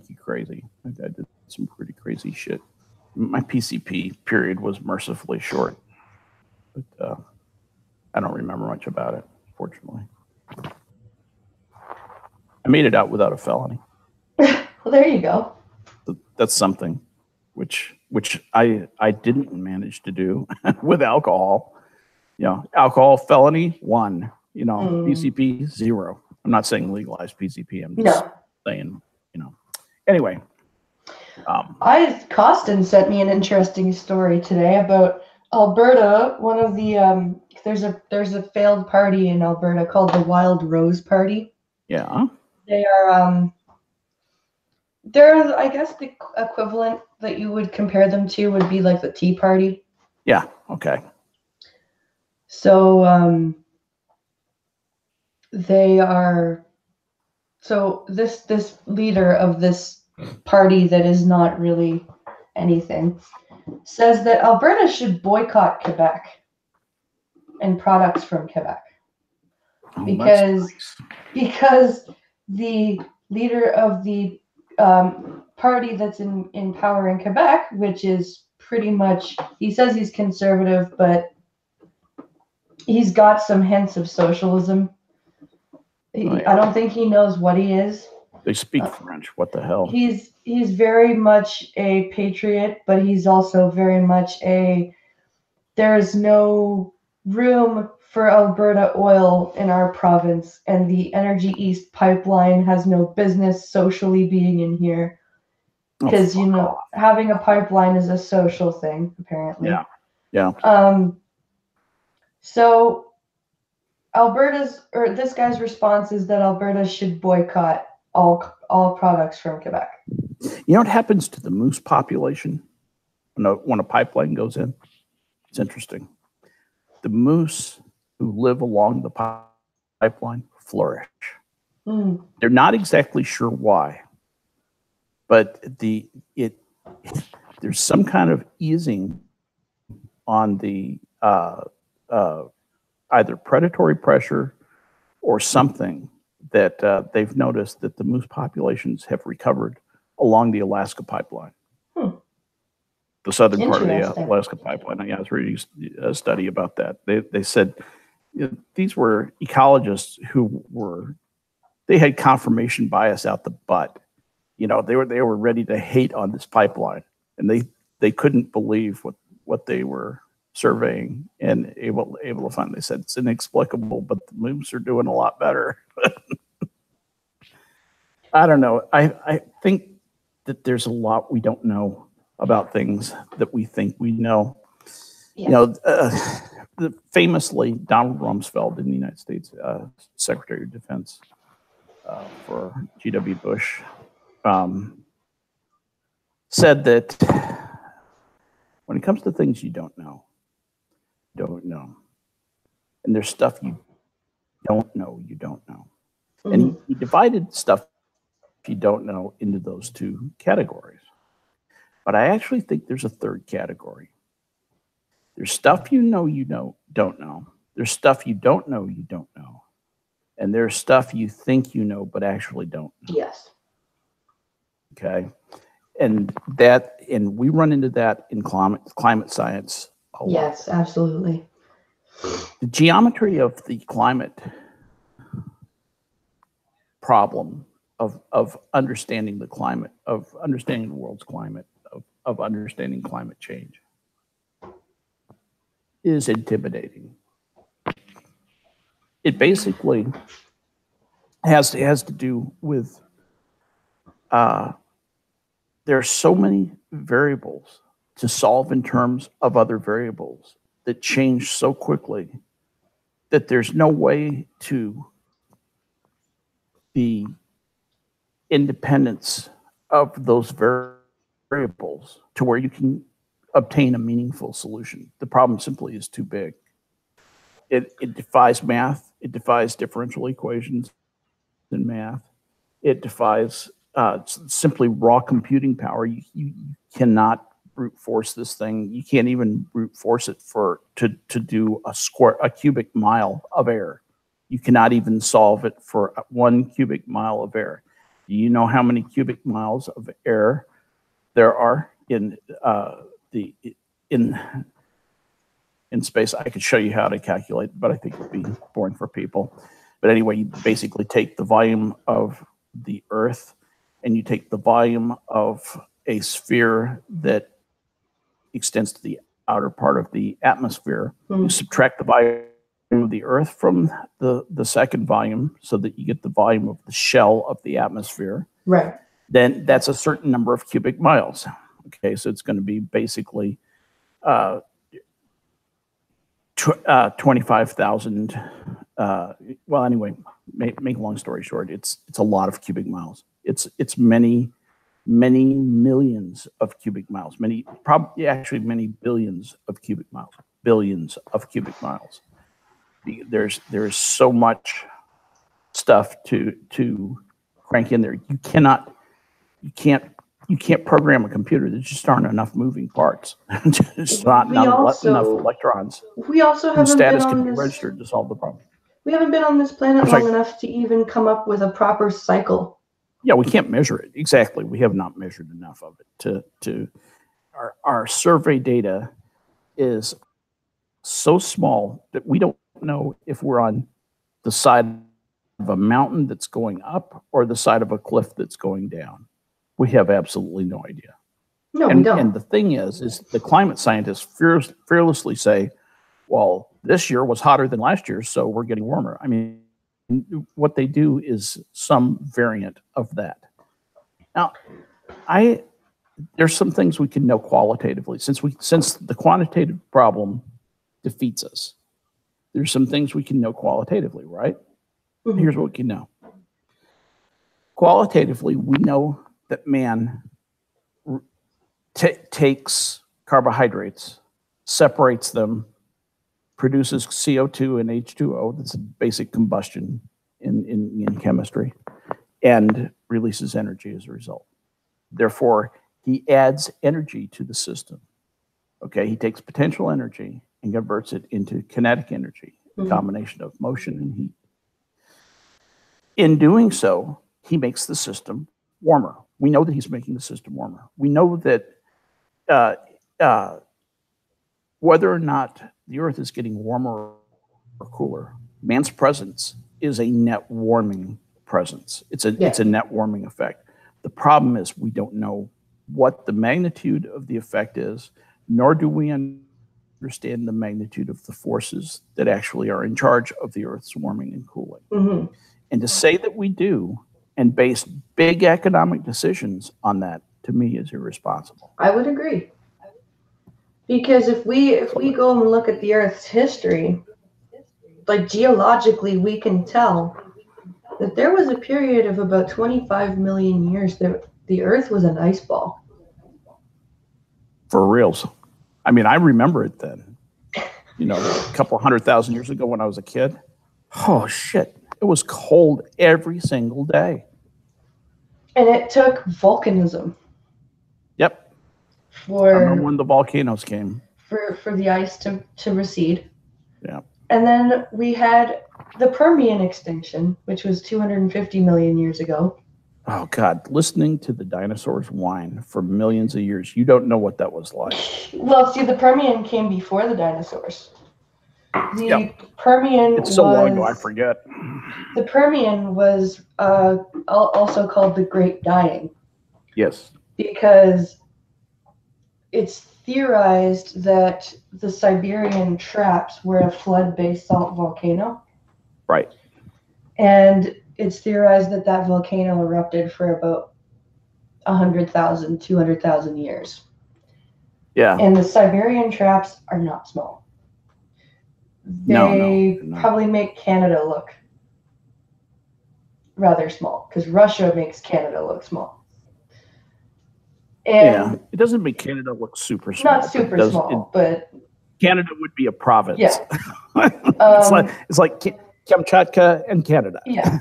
you crazy. I did some pretty crazy shit. My PCP period was mercifully short. But I don't remember much about it, fortunately. I made it out without a felony. Well, there you go. That's something, which I didn't manage to do with alcohol. You know, alcohol felony 1. You know, PCP 0. I'm not saying legalize PCP. I'm just saying, you know. Anyway, Costin sent me an interesting story today about Alberta. One of the there's a failed party in Alberta called the Wild Rose Party. Yeah. They are they're, I guess, the equivalent that you would compare them to would be like the Tea Party. Yeah. Okay. So they are. So this leader of this party that is not really anything says that Alberta should boycott Quebec and products from Quebec because the leader of the party that's in power in Quebec, which is pretty much, he says he's conservative, but he's got some hints of socialism. I don't think he knows what he is. They speak French. What the hell? He's very much a patriot, but he's also very much there is no room for Alberta oil in our province, and the Energy East pipeline has no business socially being in here. Because, having a pipeline is a social thing, apparently. Yeah. Yeah. So this guy's response is that Alberta should boycott all products from Quebec. You know what happens to the moose population when a pipeline goes in? It's interesting. The moose who live along the pipeline flourish. They're not exactly sure why, but there's some kind of easing on the either predatory pressure or something that they've noticed that the moose populations have recovered along the Alaska pipeline. The southern part of the Alaska pipeline. Yeah, I was reading a study about that. They said these were ecologists they had confirmation bias out the butt. They were ready to hate on this pipeline, and they couldn't believe what they were surveying and able to find. They said it's inexplicable, but the moose are doing a lot better. I don't know. I think that there's a lot we don't know about things that we think we know. Yeah. Famously, Donald Rumsfeld in the United States Secretary of Defense for G.W. Bush said that when it comes to things you don't know, and there's stuff you don't know. Mm-hmm. And he divided stuff you don't know into those two categories. But I actually think there's a third category. There's stuff you don't know. There's stuff you don't know. And there's stuff you think you know, but actually don't know. Yes. Okay. And we run into that in climate science a lot. Yes, absolutely. The geometry of the climate problem of understanding the climate, of understanding the world's climate, of understanding climate change is intimidating. It basically has to do with there are so many variables to solve in terms of other variables that change so quickly that there's no way to the independence of those variables to where you can obtain a meaningful solution. The problem simply is too big. It defies math. It defies differential equations in math. It defies simply raw computing power. You cannot brute force this thing. You can't even brute force it to do a cubic mile of air. You cannot even solve it for 1 cubic mile of air. Do you know how many cubic miles of air there are in in space. I could show you how to calculate, but I think it would be boring for people. But anyway, you basically take the volume of the Earth and you take the volume of a sphere that extends to the outer part of the atmosphere. You subtract the volume of the Earth from the second volume so that you get the volume of the shell of the atmosphere. Right. Then that's a certain number of cubic miles. Okay, so it's going to be basically 25,000. Well, anyway, make a long story short, it's a lot of cubic miles. It's many millions of cubic miles. Probably actually many billions of cubic miles. Billions of cubic miles. There's so much stuff to crank in there. You can't program a computer. There just aren't enough moving parts. There's not enough electrons. We also haven't status been on can be this, registered to solve the problem. We haven't been on this planet long enough to even come up with a proper cycle. Yeah, we can't measure it. Exactly. We have not measured enough of it to our survey data is so small that we don't know if we're on the side of a mountain that's going up or the side of a cliff that's going down. We have absolutely no idea. No, we don't. And the thing is the climate scientists fearlessly say, well, this year was hotter than last year, so we're getting warmer. I mean, what they do is some variant of that. Now, there's some things we can know qualitatively. Since the quantitative problem defeats us, there's some things we can know qualitatively, right? Mm-hmm. Here's what we can know. Qualitatively, we know that man takes carbohydrates, separates them, produces CO2 and H2O. That's a basic combustion in chemistry, and releases energy as a result. Therefore, he adds energy to the system. Okay, he takes potential energy and converts it into kinetic energy, a combination of motion and heat. In doing so, he makes the system warmer. We know that he's making the system warmer. We know that whether or not the Earth is getting warmer or cooler, man's presence is a net warming presence. It's a net warming effect. The problem is we don't know what the magnitude of the effect is, nor do we understand the magnitude of the forces that actually are in charge of the Earth's warming and cooling. Mm-hmm. And to say that we do and base big economic decisions on that, to me, is irresponsible. I would agree. Because if we go and look at the Earth's history, like geologically, we can tell that there was a period of about 25 million years that the Earth was an ice ball. For reals. I mean, I remember it then. You know, a couple 100,000 years ago when I was a kid. Oh, shit. It was cold every single day. And it took volcanism. Yep. I remember when the volcanoes came. For the ice to recede. Yeah. And then we had the Permian extinction, which was 250 million years ago. Oh, God. Listening to the dinosaurs whine for millions of years, you don't know what that was like. Well, see, the Permian came before the dinosaurs. The Permian It's so long ago, I forget. The Permian was also called the Great Dying. Yes. Because it's theorized that the Siberian Traps were a flood-based salt volcano. Right. And it's theorized that that volcano erupted for about 100,000, 200,000 years. Yeah. And the Siberian Traps are not small. They probably make Canada look rather small, because Russia makes Canada look small. And it doesn't make Canada look super small. Not super small, but Canada would be a province. Yeah. It's like Kamchatka and Canada. Yeah.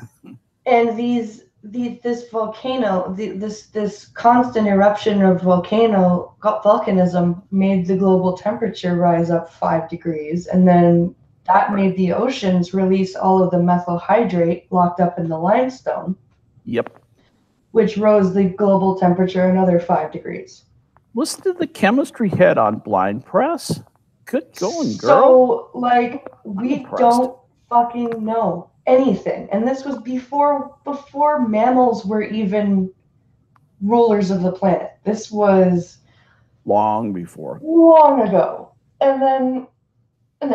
And this volcano, this constant eruption of volcanism made the global temperature rise up 5 degrees, and then that made the oceans release all of the methyl hydrate locked up in the limestone. Yep. Which rose the global temperature another 5 degrees. Listen to the chemistry head on Blind Press. Good going, So, girl. like, we don't fucking know anything. And this was before mammals were even rulers of the planet. This was long before. Long ago. And then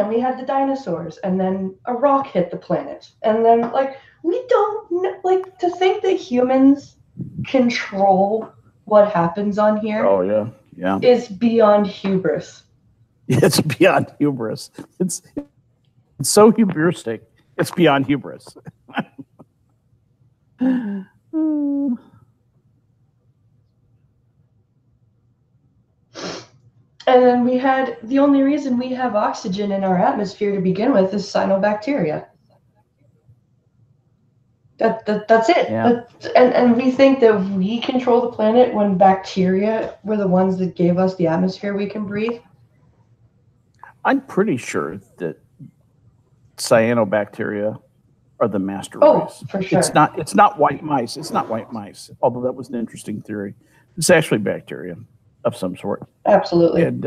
we had the dinosaurs, and then a rock hit the planet. And then, like, we don't know, like, to think that humans control what happens on here. Oh, yeah. Yeah. Is beyond hubris. It's beyond hubris. It's so hubristic. It's beyond hubris. And then we had, the only reason we have oxygen in our atmosphere to begin with is cyanobacteria. That's it. Yeah. And we think that we control the planet when bacteria were the ones that gave us the atmosphere we can breathe. I'm pretty sure that cyanobacteria are the master race. For sure. It's not white mice. It's not white mice, although that was an interesting theory. It's actually bacteria of some sort. Absolutely. And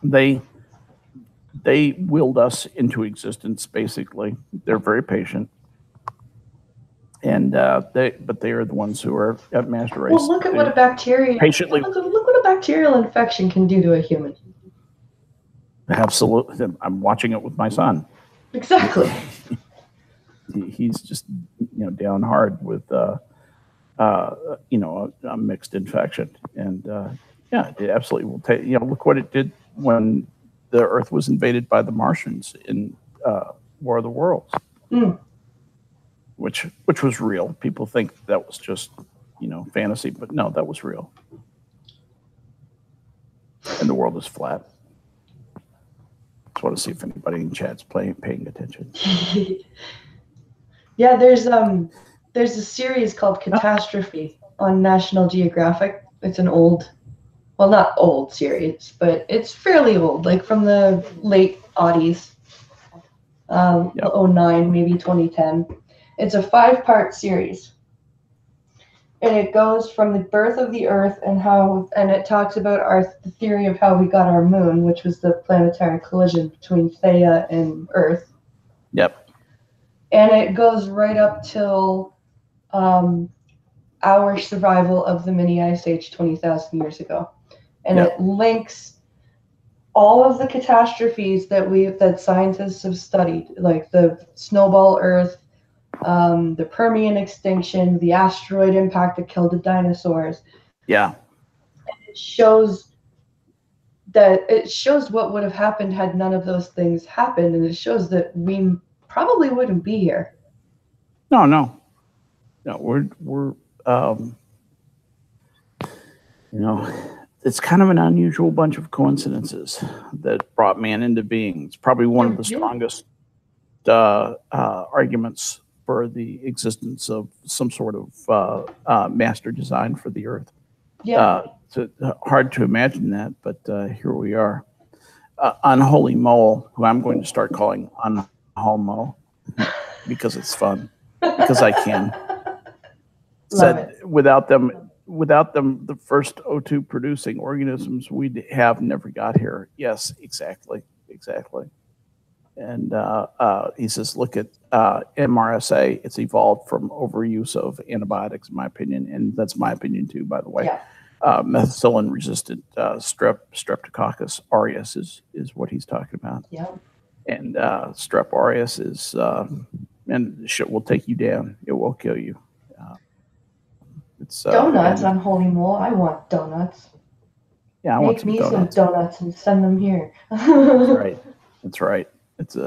they willed us into existence, basically. They're very patient. And they are the ones who are at master race. Well, look at what a bacteria patiently. Look what a bacterial infection can do to a human. Absolutely. I'm watching it with my son. Exactly. He's just, down hard with, a mixed infection. And, it absolutely will take, look what it did when the Earth was invaded by the Martians in War of the Worlds, which was real. People think that was just, fantasy, but no, that was real. And the world is flat. Just want to see if anybody in chat's paying attention. Yeah, there's a series called Catastrophe on National Geographic. It's an old, well, not old series, but it's fairly old, like from the late '80s, 09, maybe 2010. It's a 5-part series. And it goes from the birth of the Earth and it talks about the theory of how we got our moon, which was the planetary collision between Theia and Earth. Yep. And it goes right up till our survival of the mini ice age 20,000 years ago. And it links all of the catastrophes that scientists have studied, like the snowball Earth, the Permian extinction, the asteroid impact that killed the dinosaurs. Yeah. And it shows what would have happened had none of those things happened, and it shows that we probably wouldn't be here. No, we're it's kind of an unusual bunch of coincidences that brought man into being. It's probably one of the strongest arguments for the existence of some sort of master design for the Earth. Yeah. It's hard to imagine that, but here we are. Unholy Mole, who I'm going to start calling Unhomo because it's fun, because I can. Said without them, the first O2 producing organisms we'd have never got here. Yes, exactly. And he says, look at MRSA. It's evolved from overuse of antibiotics, in my opinion, and that's my opinion too, by the way. Yeah. Methicillin-resistant Streptococcus aureus is what he's talking about. Yeah. And Strep aureus is, and shit will take you down. It will kill you. It's donuts on Holy Mole. I want donuts. Yeah, I want some donuts. Make me some donuts and send them here. That's right. It's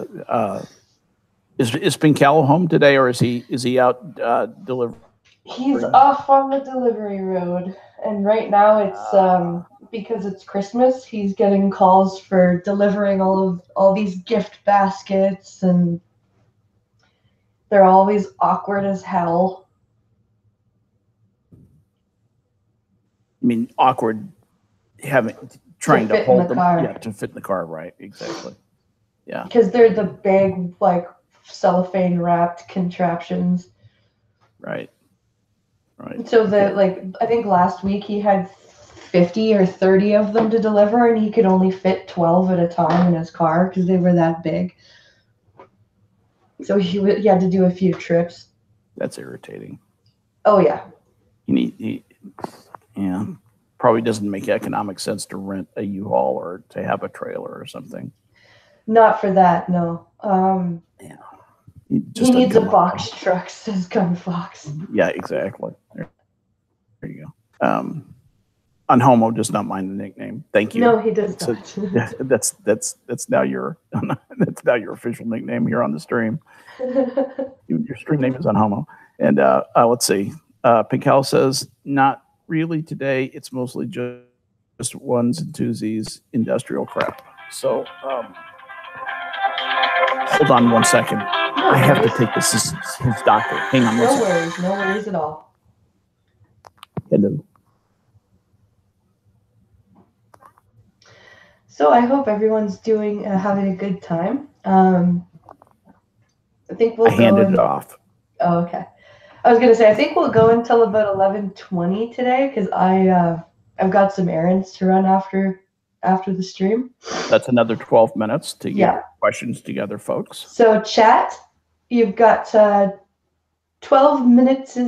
is Pincalo home today, or is he out delivering? He's off on the delivery road, and right now it's because it's Christmas. He's getting calls for delivering all these gift baskets, and they're always awkward as hell. I mean, awkward trying to hold them, to fit in the car, right? Exactly. Yeah. Because they're the big, like, cellophane wrapped contraptions. Right. So I think last week he had 50 or 30 of them to deliver, and he could only fit 12 at a time in his car because they were that big. So he had to do a few trips. That's irritating. Oh yeah. Yeah, probably doesn't make economic sense to rent a U-Haul or to have a trailer or something. Not for that, no. Yeah. He needs a box truck, says Gun Fox. Yeah, exactly. There you go. Unhomo does not mind the nickname. Thank you. No, he does not. That's now your official nickname here on the stream. Your stream name is Unhomo. And let's see. Pinkel says, not really today. It's mostly just ones and twosies, industrial crap. So hold on 1 second. I have to take this. This is his doctor. Hang on. No worries at all. Hello. So I hope everyone's having a good time. I think we'll handed it off. Oh, okay. I was gonna say I think we'll go until about 11:20 today because I've got some errands to run after the stream. That's another 12 minutes to get questions together, folks. So chat, you've got 12 minutes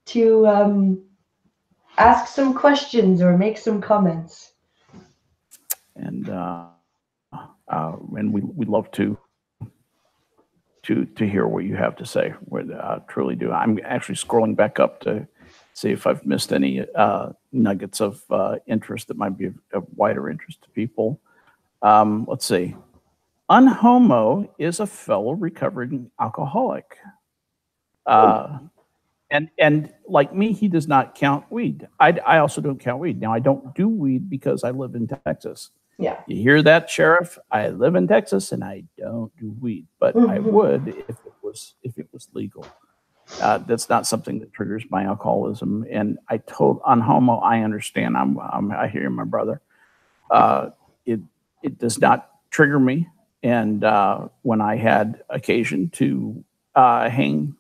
to ask some questions or make some comments. And we'd love to hear what you have to say. We truly do. I'm actually scrolling back up to see if I've missed any nuggets of interest that might be of wider interest to people. Let's see. Unhomo is a fellow recovering alcoholic. And like me, he does not count weed. I also don't count weed. Now, I don't do weed because I live in Texas. Yeah. You hear that, Sheriff? I live in Texas and I don't do weed, but I would if it was legal. That's not something that triggers my alcoholism. And I told Unhomo, I understand. I hear you, my brother. It does not trigger me. And when I had occasion to hang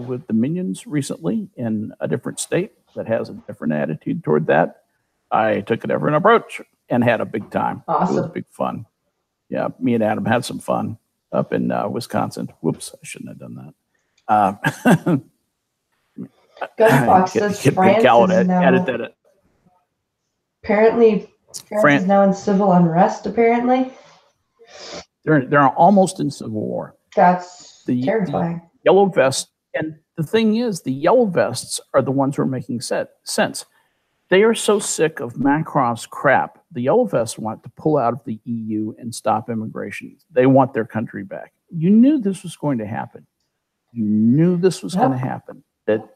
with the Minions recently in a different state that has a different attitude toward that, I took a different approach and had a big time. Awesome. It was big fun. Yeah, me and Adam had some fun up in Wisconsin. Whoops, I shouldn't have done that. Gun Fox says France is now... Apparently, France is now in civil unrest, apparently. They're almost in civil war. That's terrifying. The yellow vests, and the thing is, the yellow vests are the ones who are making sense. They are so sick of Macron's crap. The yellow vests want to pull out of the EU and stop immigration. They want their country back. You knew this was going to happen. You knew this was going to happen. That,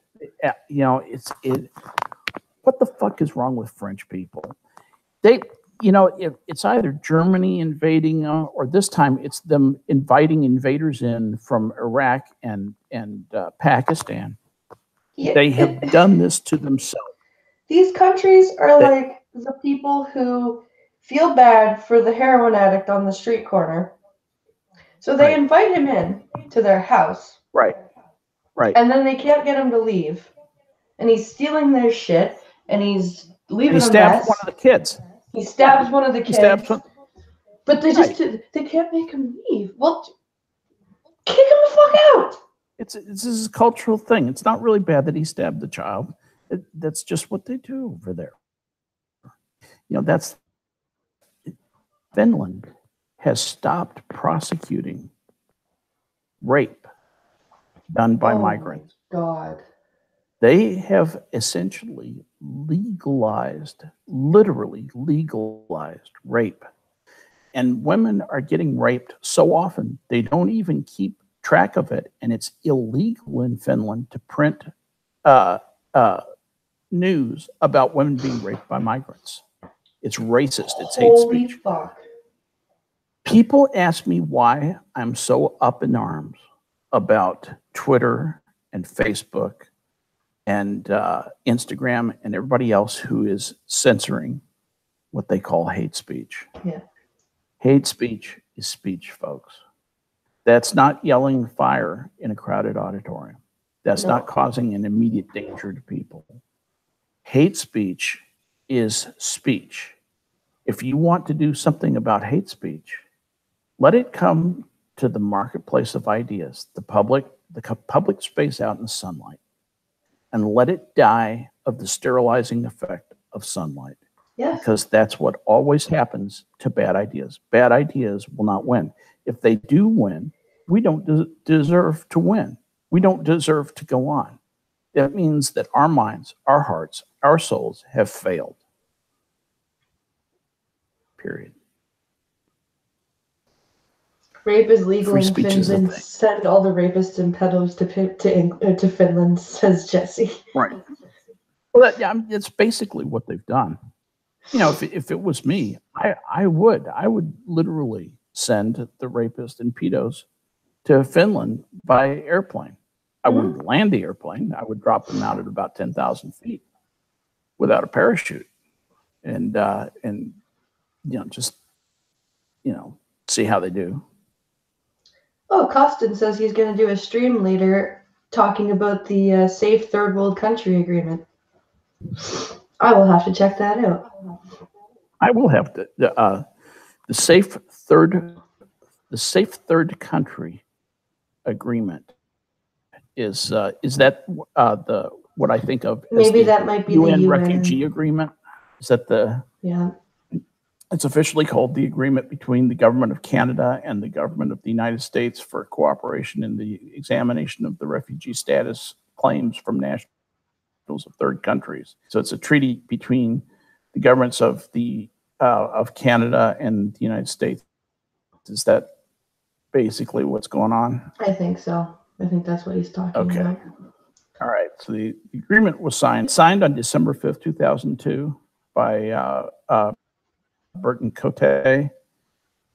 what the fuck is wrong with French people? It's either Germany invading, or this time it's them inviting invaders in from Iraq and Pakistan. Yeah. They have done this to themselves. These countries are like the people who feel bad for the heroin addict on the street corner. So they invite him in to their house. Right. And then they can't get him to leave. And he's stealing their shit. And he's leaving a mess. He stabs one of the kids. He stabs one of the kids. But they can't make him leave. Well, kick him the fuck out. This is a cultural thing. It's not really bad that he stabbed the child. That's just what they do over there. Finland has stopped prosecuting rape done by migrants. God. They have essentially literally legalized rape. And women are getting raped so often, they don't even keep track of it. And it's illegal in Finland to print news about women being raped by migrants. It's racist. It's hate speech. Fuck. People ask me why I'm so up in arms about Twitter and Facebook and Instagram and everybody else who is censoring what they call hate speech. Yeah. Hate speech is speech, folks. That's not yelling fire in a crowded auditorium. That's not causing an immediate danger to people. Hate speech is speech. If you want to do something about hate speech, let it come to the marketplace of ideas, the public space out in the sunlight, and let it die of the sterilizing effect of sunlight. Yes. Because that's what always happens to bad ideas. Bad ideas will not win. If they do win, we don't deserve to win. We don't deserve to go on. That means that our minds, our hearts, our souls have failed. Period. Rape is legal in Finland. Send all the rapists and pedos to Finland, says Jesse. Right. Well, it's basically what they've done. You know, if it was me, I would literally send the rapists and pedos to Finland by airplane. I wouldn't land the airplane. I would drop them out at about 10,000 feet without a parachute, and just see how they do. Oh, Costin says he's going to do a stream later talking about the Safe Third World Country Agreement. I will have to check that out. I will have to. The Safe Third Country Agreement is that what I think of? Maybe that might be UN the UN Refugee Agreement. Is that the? Yeah. It's officially called the Agreement between the Government of Canada and the Government of the United States for cooperation in the examination of the refugee status claims from nationals of third countries. So it's a treaty between the governments of Canada and the United States. Is that basically what's going on? I think so. I think that's what he's talking about. All right. So the agreement was signed on December 5th, 2002 by Burton Cote,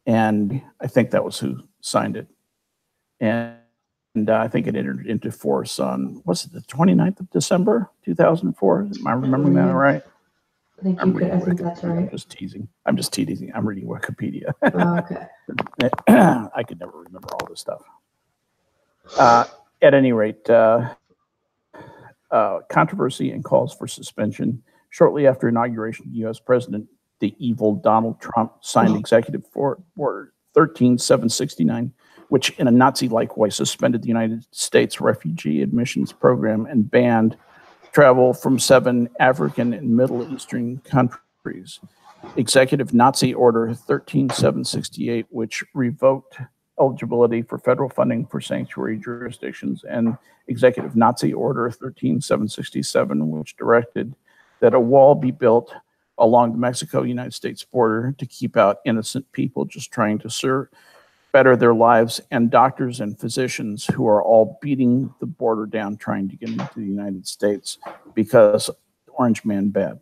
and I think that was who signed it. And I think it entered into force on, was it the 29th of December, 2004? Am I remembering that right? I think that's right. I'm just teasing. I'm reading Wikipedia. Oh, okay. I could never remember all this stuff. At any rate, controversy and calls for suspension. Shortly after inauguration, U.S. President, the evil Donald Trump, signed Executive Order 13769, which in a Nazi-like way suspended the United States refugee admissions program and banned travel from 7 African and Middle Eastern countries. Executive Nazi Order 13768, which revoked eligibility for federal funding for sanctuary jurisdictions, and Executive Nazi Order 13767, which directed that a wall be built along the Mexico-United States border to keep out innocent people just trying to better their lives, and doctors and physicians who are all beating the border down trying to get into the United States because Orange Man bad.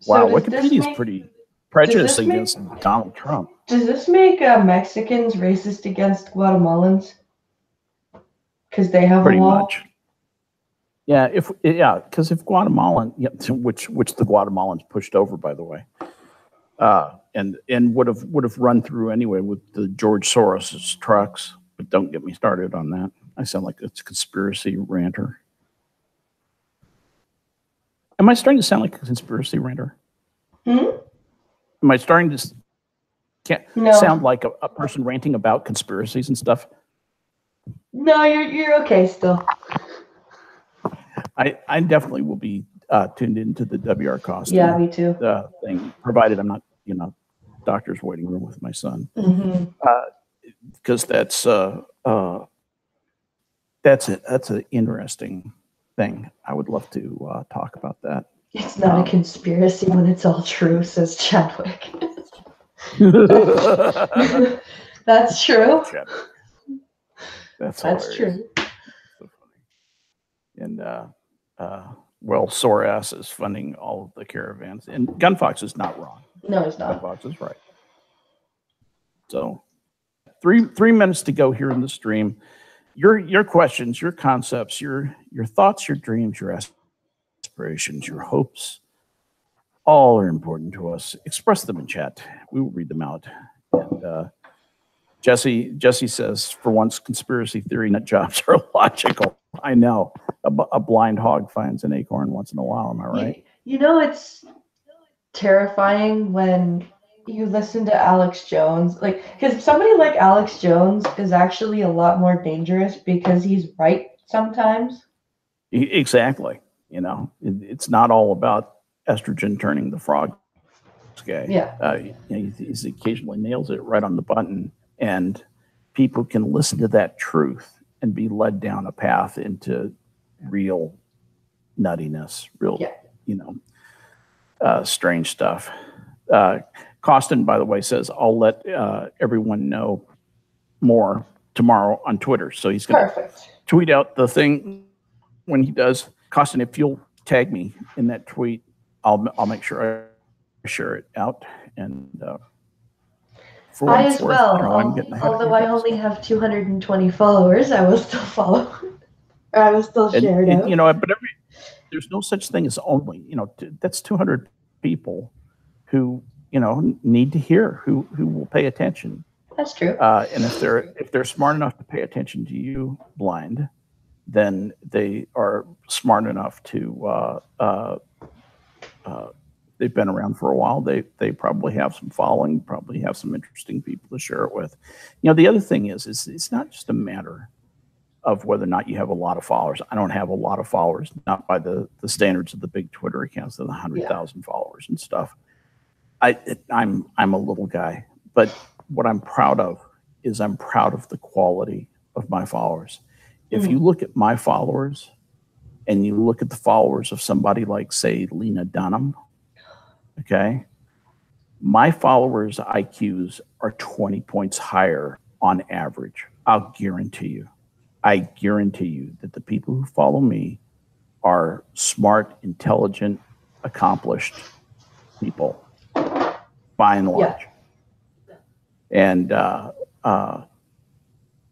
Wow, Wikipedia is pretty prejudiced against Donald Trump. Does this make Mexicans racist against Guatemalans? Because they have pretty a wall? Much. Yeah, because if Guatemalan, which the Guatemalans pushed over, by the way, and would have run through anyway with the George Soros's trucks. But don't get me started on that. I sound like a conspiracy ranter. Am I starting to sound like a conspiracy ranter? Hmm? Am I starting to sound like a person ranting about conspiracies and stuff? No, you're okay still. I definitely will be tuned into the WR cost. Yeah, me too. Thing, provided I'm not, doctor's waiting room with my son, because that's an interesting thing. I would love to talk about that. It's not a conspiracy when it's all true, says Chadwick. That's true. That's true. So funny. And sore ass is funding all of the caravans, and Gunfox is not wrong. No, he's not. Gunfox is right. So, 3 minutes to go here in the stream. Your questions, your concepts, your thoughts, your dreams, your aspirations, your hopes, all are important to us. Express them in chat. We will read them out. And Jesse says, for once, conspiracy theory nut jobs are logical. I know. A blind hog finds an acorn once in a while. Am I right? terrifying when you listen to Alex Jones, like, because somebody like Alex Jones is actually a lot more dangerous because he's right sometimes. Exactly. You know, it's not all about estrogen turning the frog gay. Yeah. He occasionally nails it right on the button, and people can listen to that truth and be led down a path into real nuttiness, real, strange stuff. Costin, by the way, says, I'll let everyone know more tomorrow on Twitter. So he's going to tweet out the thing when he does. Costin, if you'll tag me in that tweet, I'll make sure I share it out. And I as well, although I only have 220 followers, I will still follow. I will still share it out. You know, but there's no such thing as only. You know, that's 200 people who, you know, need to hear, who will pay attention. That's true. And if they're smart enough to pay attention to you, Blind, then they are smart enough to. They've been around for a while. They probably have some following, probably have some interesting people to share it with. You know, the other thing is it's not just a matter of whether or not you have a lot of followers. I don't have a lot of followers, not by the standards of the big Twitter accounts, the 100,000 followers and stuff. I'm a little guy, but what I'm proud of is I'm proud of the quality of my followers. If you look at my followers and you look at the followers of somebody like, say, Lena Dunham, okay, my followers' IQs are 20 points higher on average. I'll guarantee you. I guarantee you that the people who follow me are smart, intelligent, accomplished people, by and large. And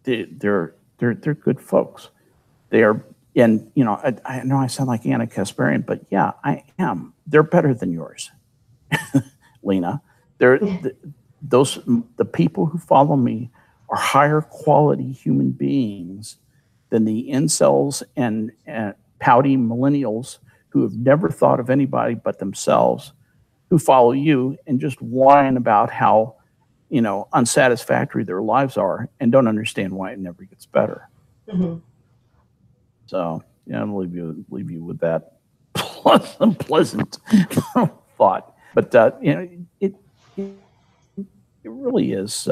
they're good folks. They are, and you know, I know I sound like Anna Kasparian, but yeah, I am. They're better than yours, Lena. The people who follow me are higher quality human beings than the incels and pouty millennials who have never thought of anybody but themselves, who follow you and just whine about how, you know, unsatisfactory their lives are and don't understand why it never gets better. Mm-hmm. So yeah, I'll leave you with that pleasant thought. But you know, it really is.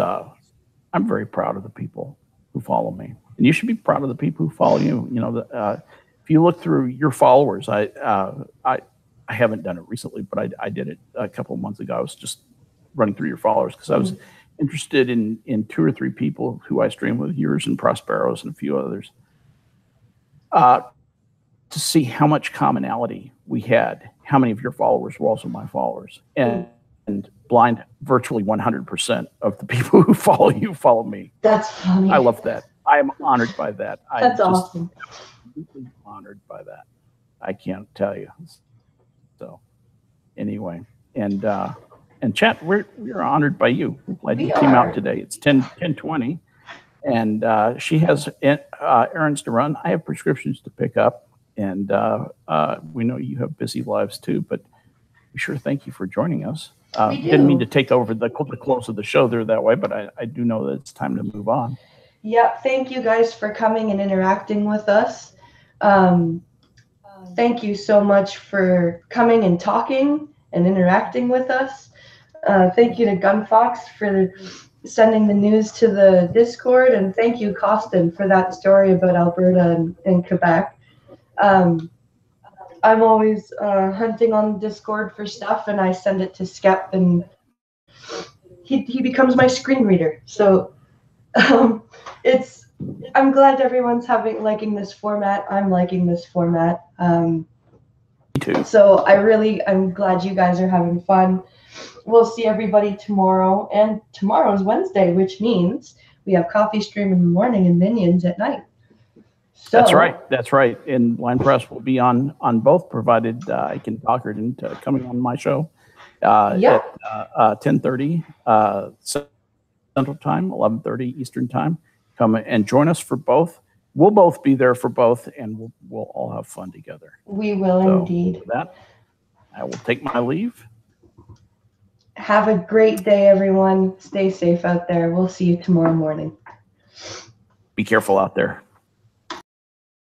I'm very proud of the people who follow me, and you should be proud of the people who follow you. You know, if you look through your followers, I haven't done it recently, but I did it a couple of months ago. I was just running through your followers because I was interested in 2 or 3 people who I stream with, yours and Prospero's and a few others, to see how much commonality we had, how many of your followers were also my followers. And Blind, virtually 100% of the people who follow you follow me. That's funny. I love that. I am honored by that. That's awesome. Absolutely honored by that. I can't tell you. So anyway, and chat, we're honored by you. Glad you came out today. It's 10:20, and she has errands to run. I have prescriptions to pick up, and we know you have busy lives too. But we sure thank you for joining us. Didn't mean to take over the close of the show there that way, but I do know that it's time to move on. Yeah, thank you guys for coming and interacting with us. Thank you so much for coming and talking and interacting with us. Thank you to Gunfox for sending the news to the Discord, and thank you, Costin, for that story about Alberta and Quebec. I'm always hunting on Discord for stuff, and I send it to Skep, and he becomes my screen reader. So I'm glad everyone's liking this format. I'm liking this format. Me too. So I'm glad you guys are having fun. We'll see everybody tomorrow, and tomorrow's Wednesday, which means we have Coffee Stream in the morning and Minions at night. So, That's right. And Blind Press will be on both, provided I can talk her into coming on my show at 10:30 Central Time, 11:30 Eastern Time. Come and join us for both. We'll both be there for both, and we'll all have fun together. We will indeed. With that, I will take my leave. Have a great day, everyone. Stay safe out there. We'll see you tomorrow morning. Be careful out there.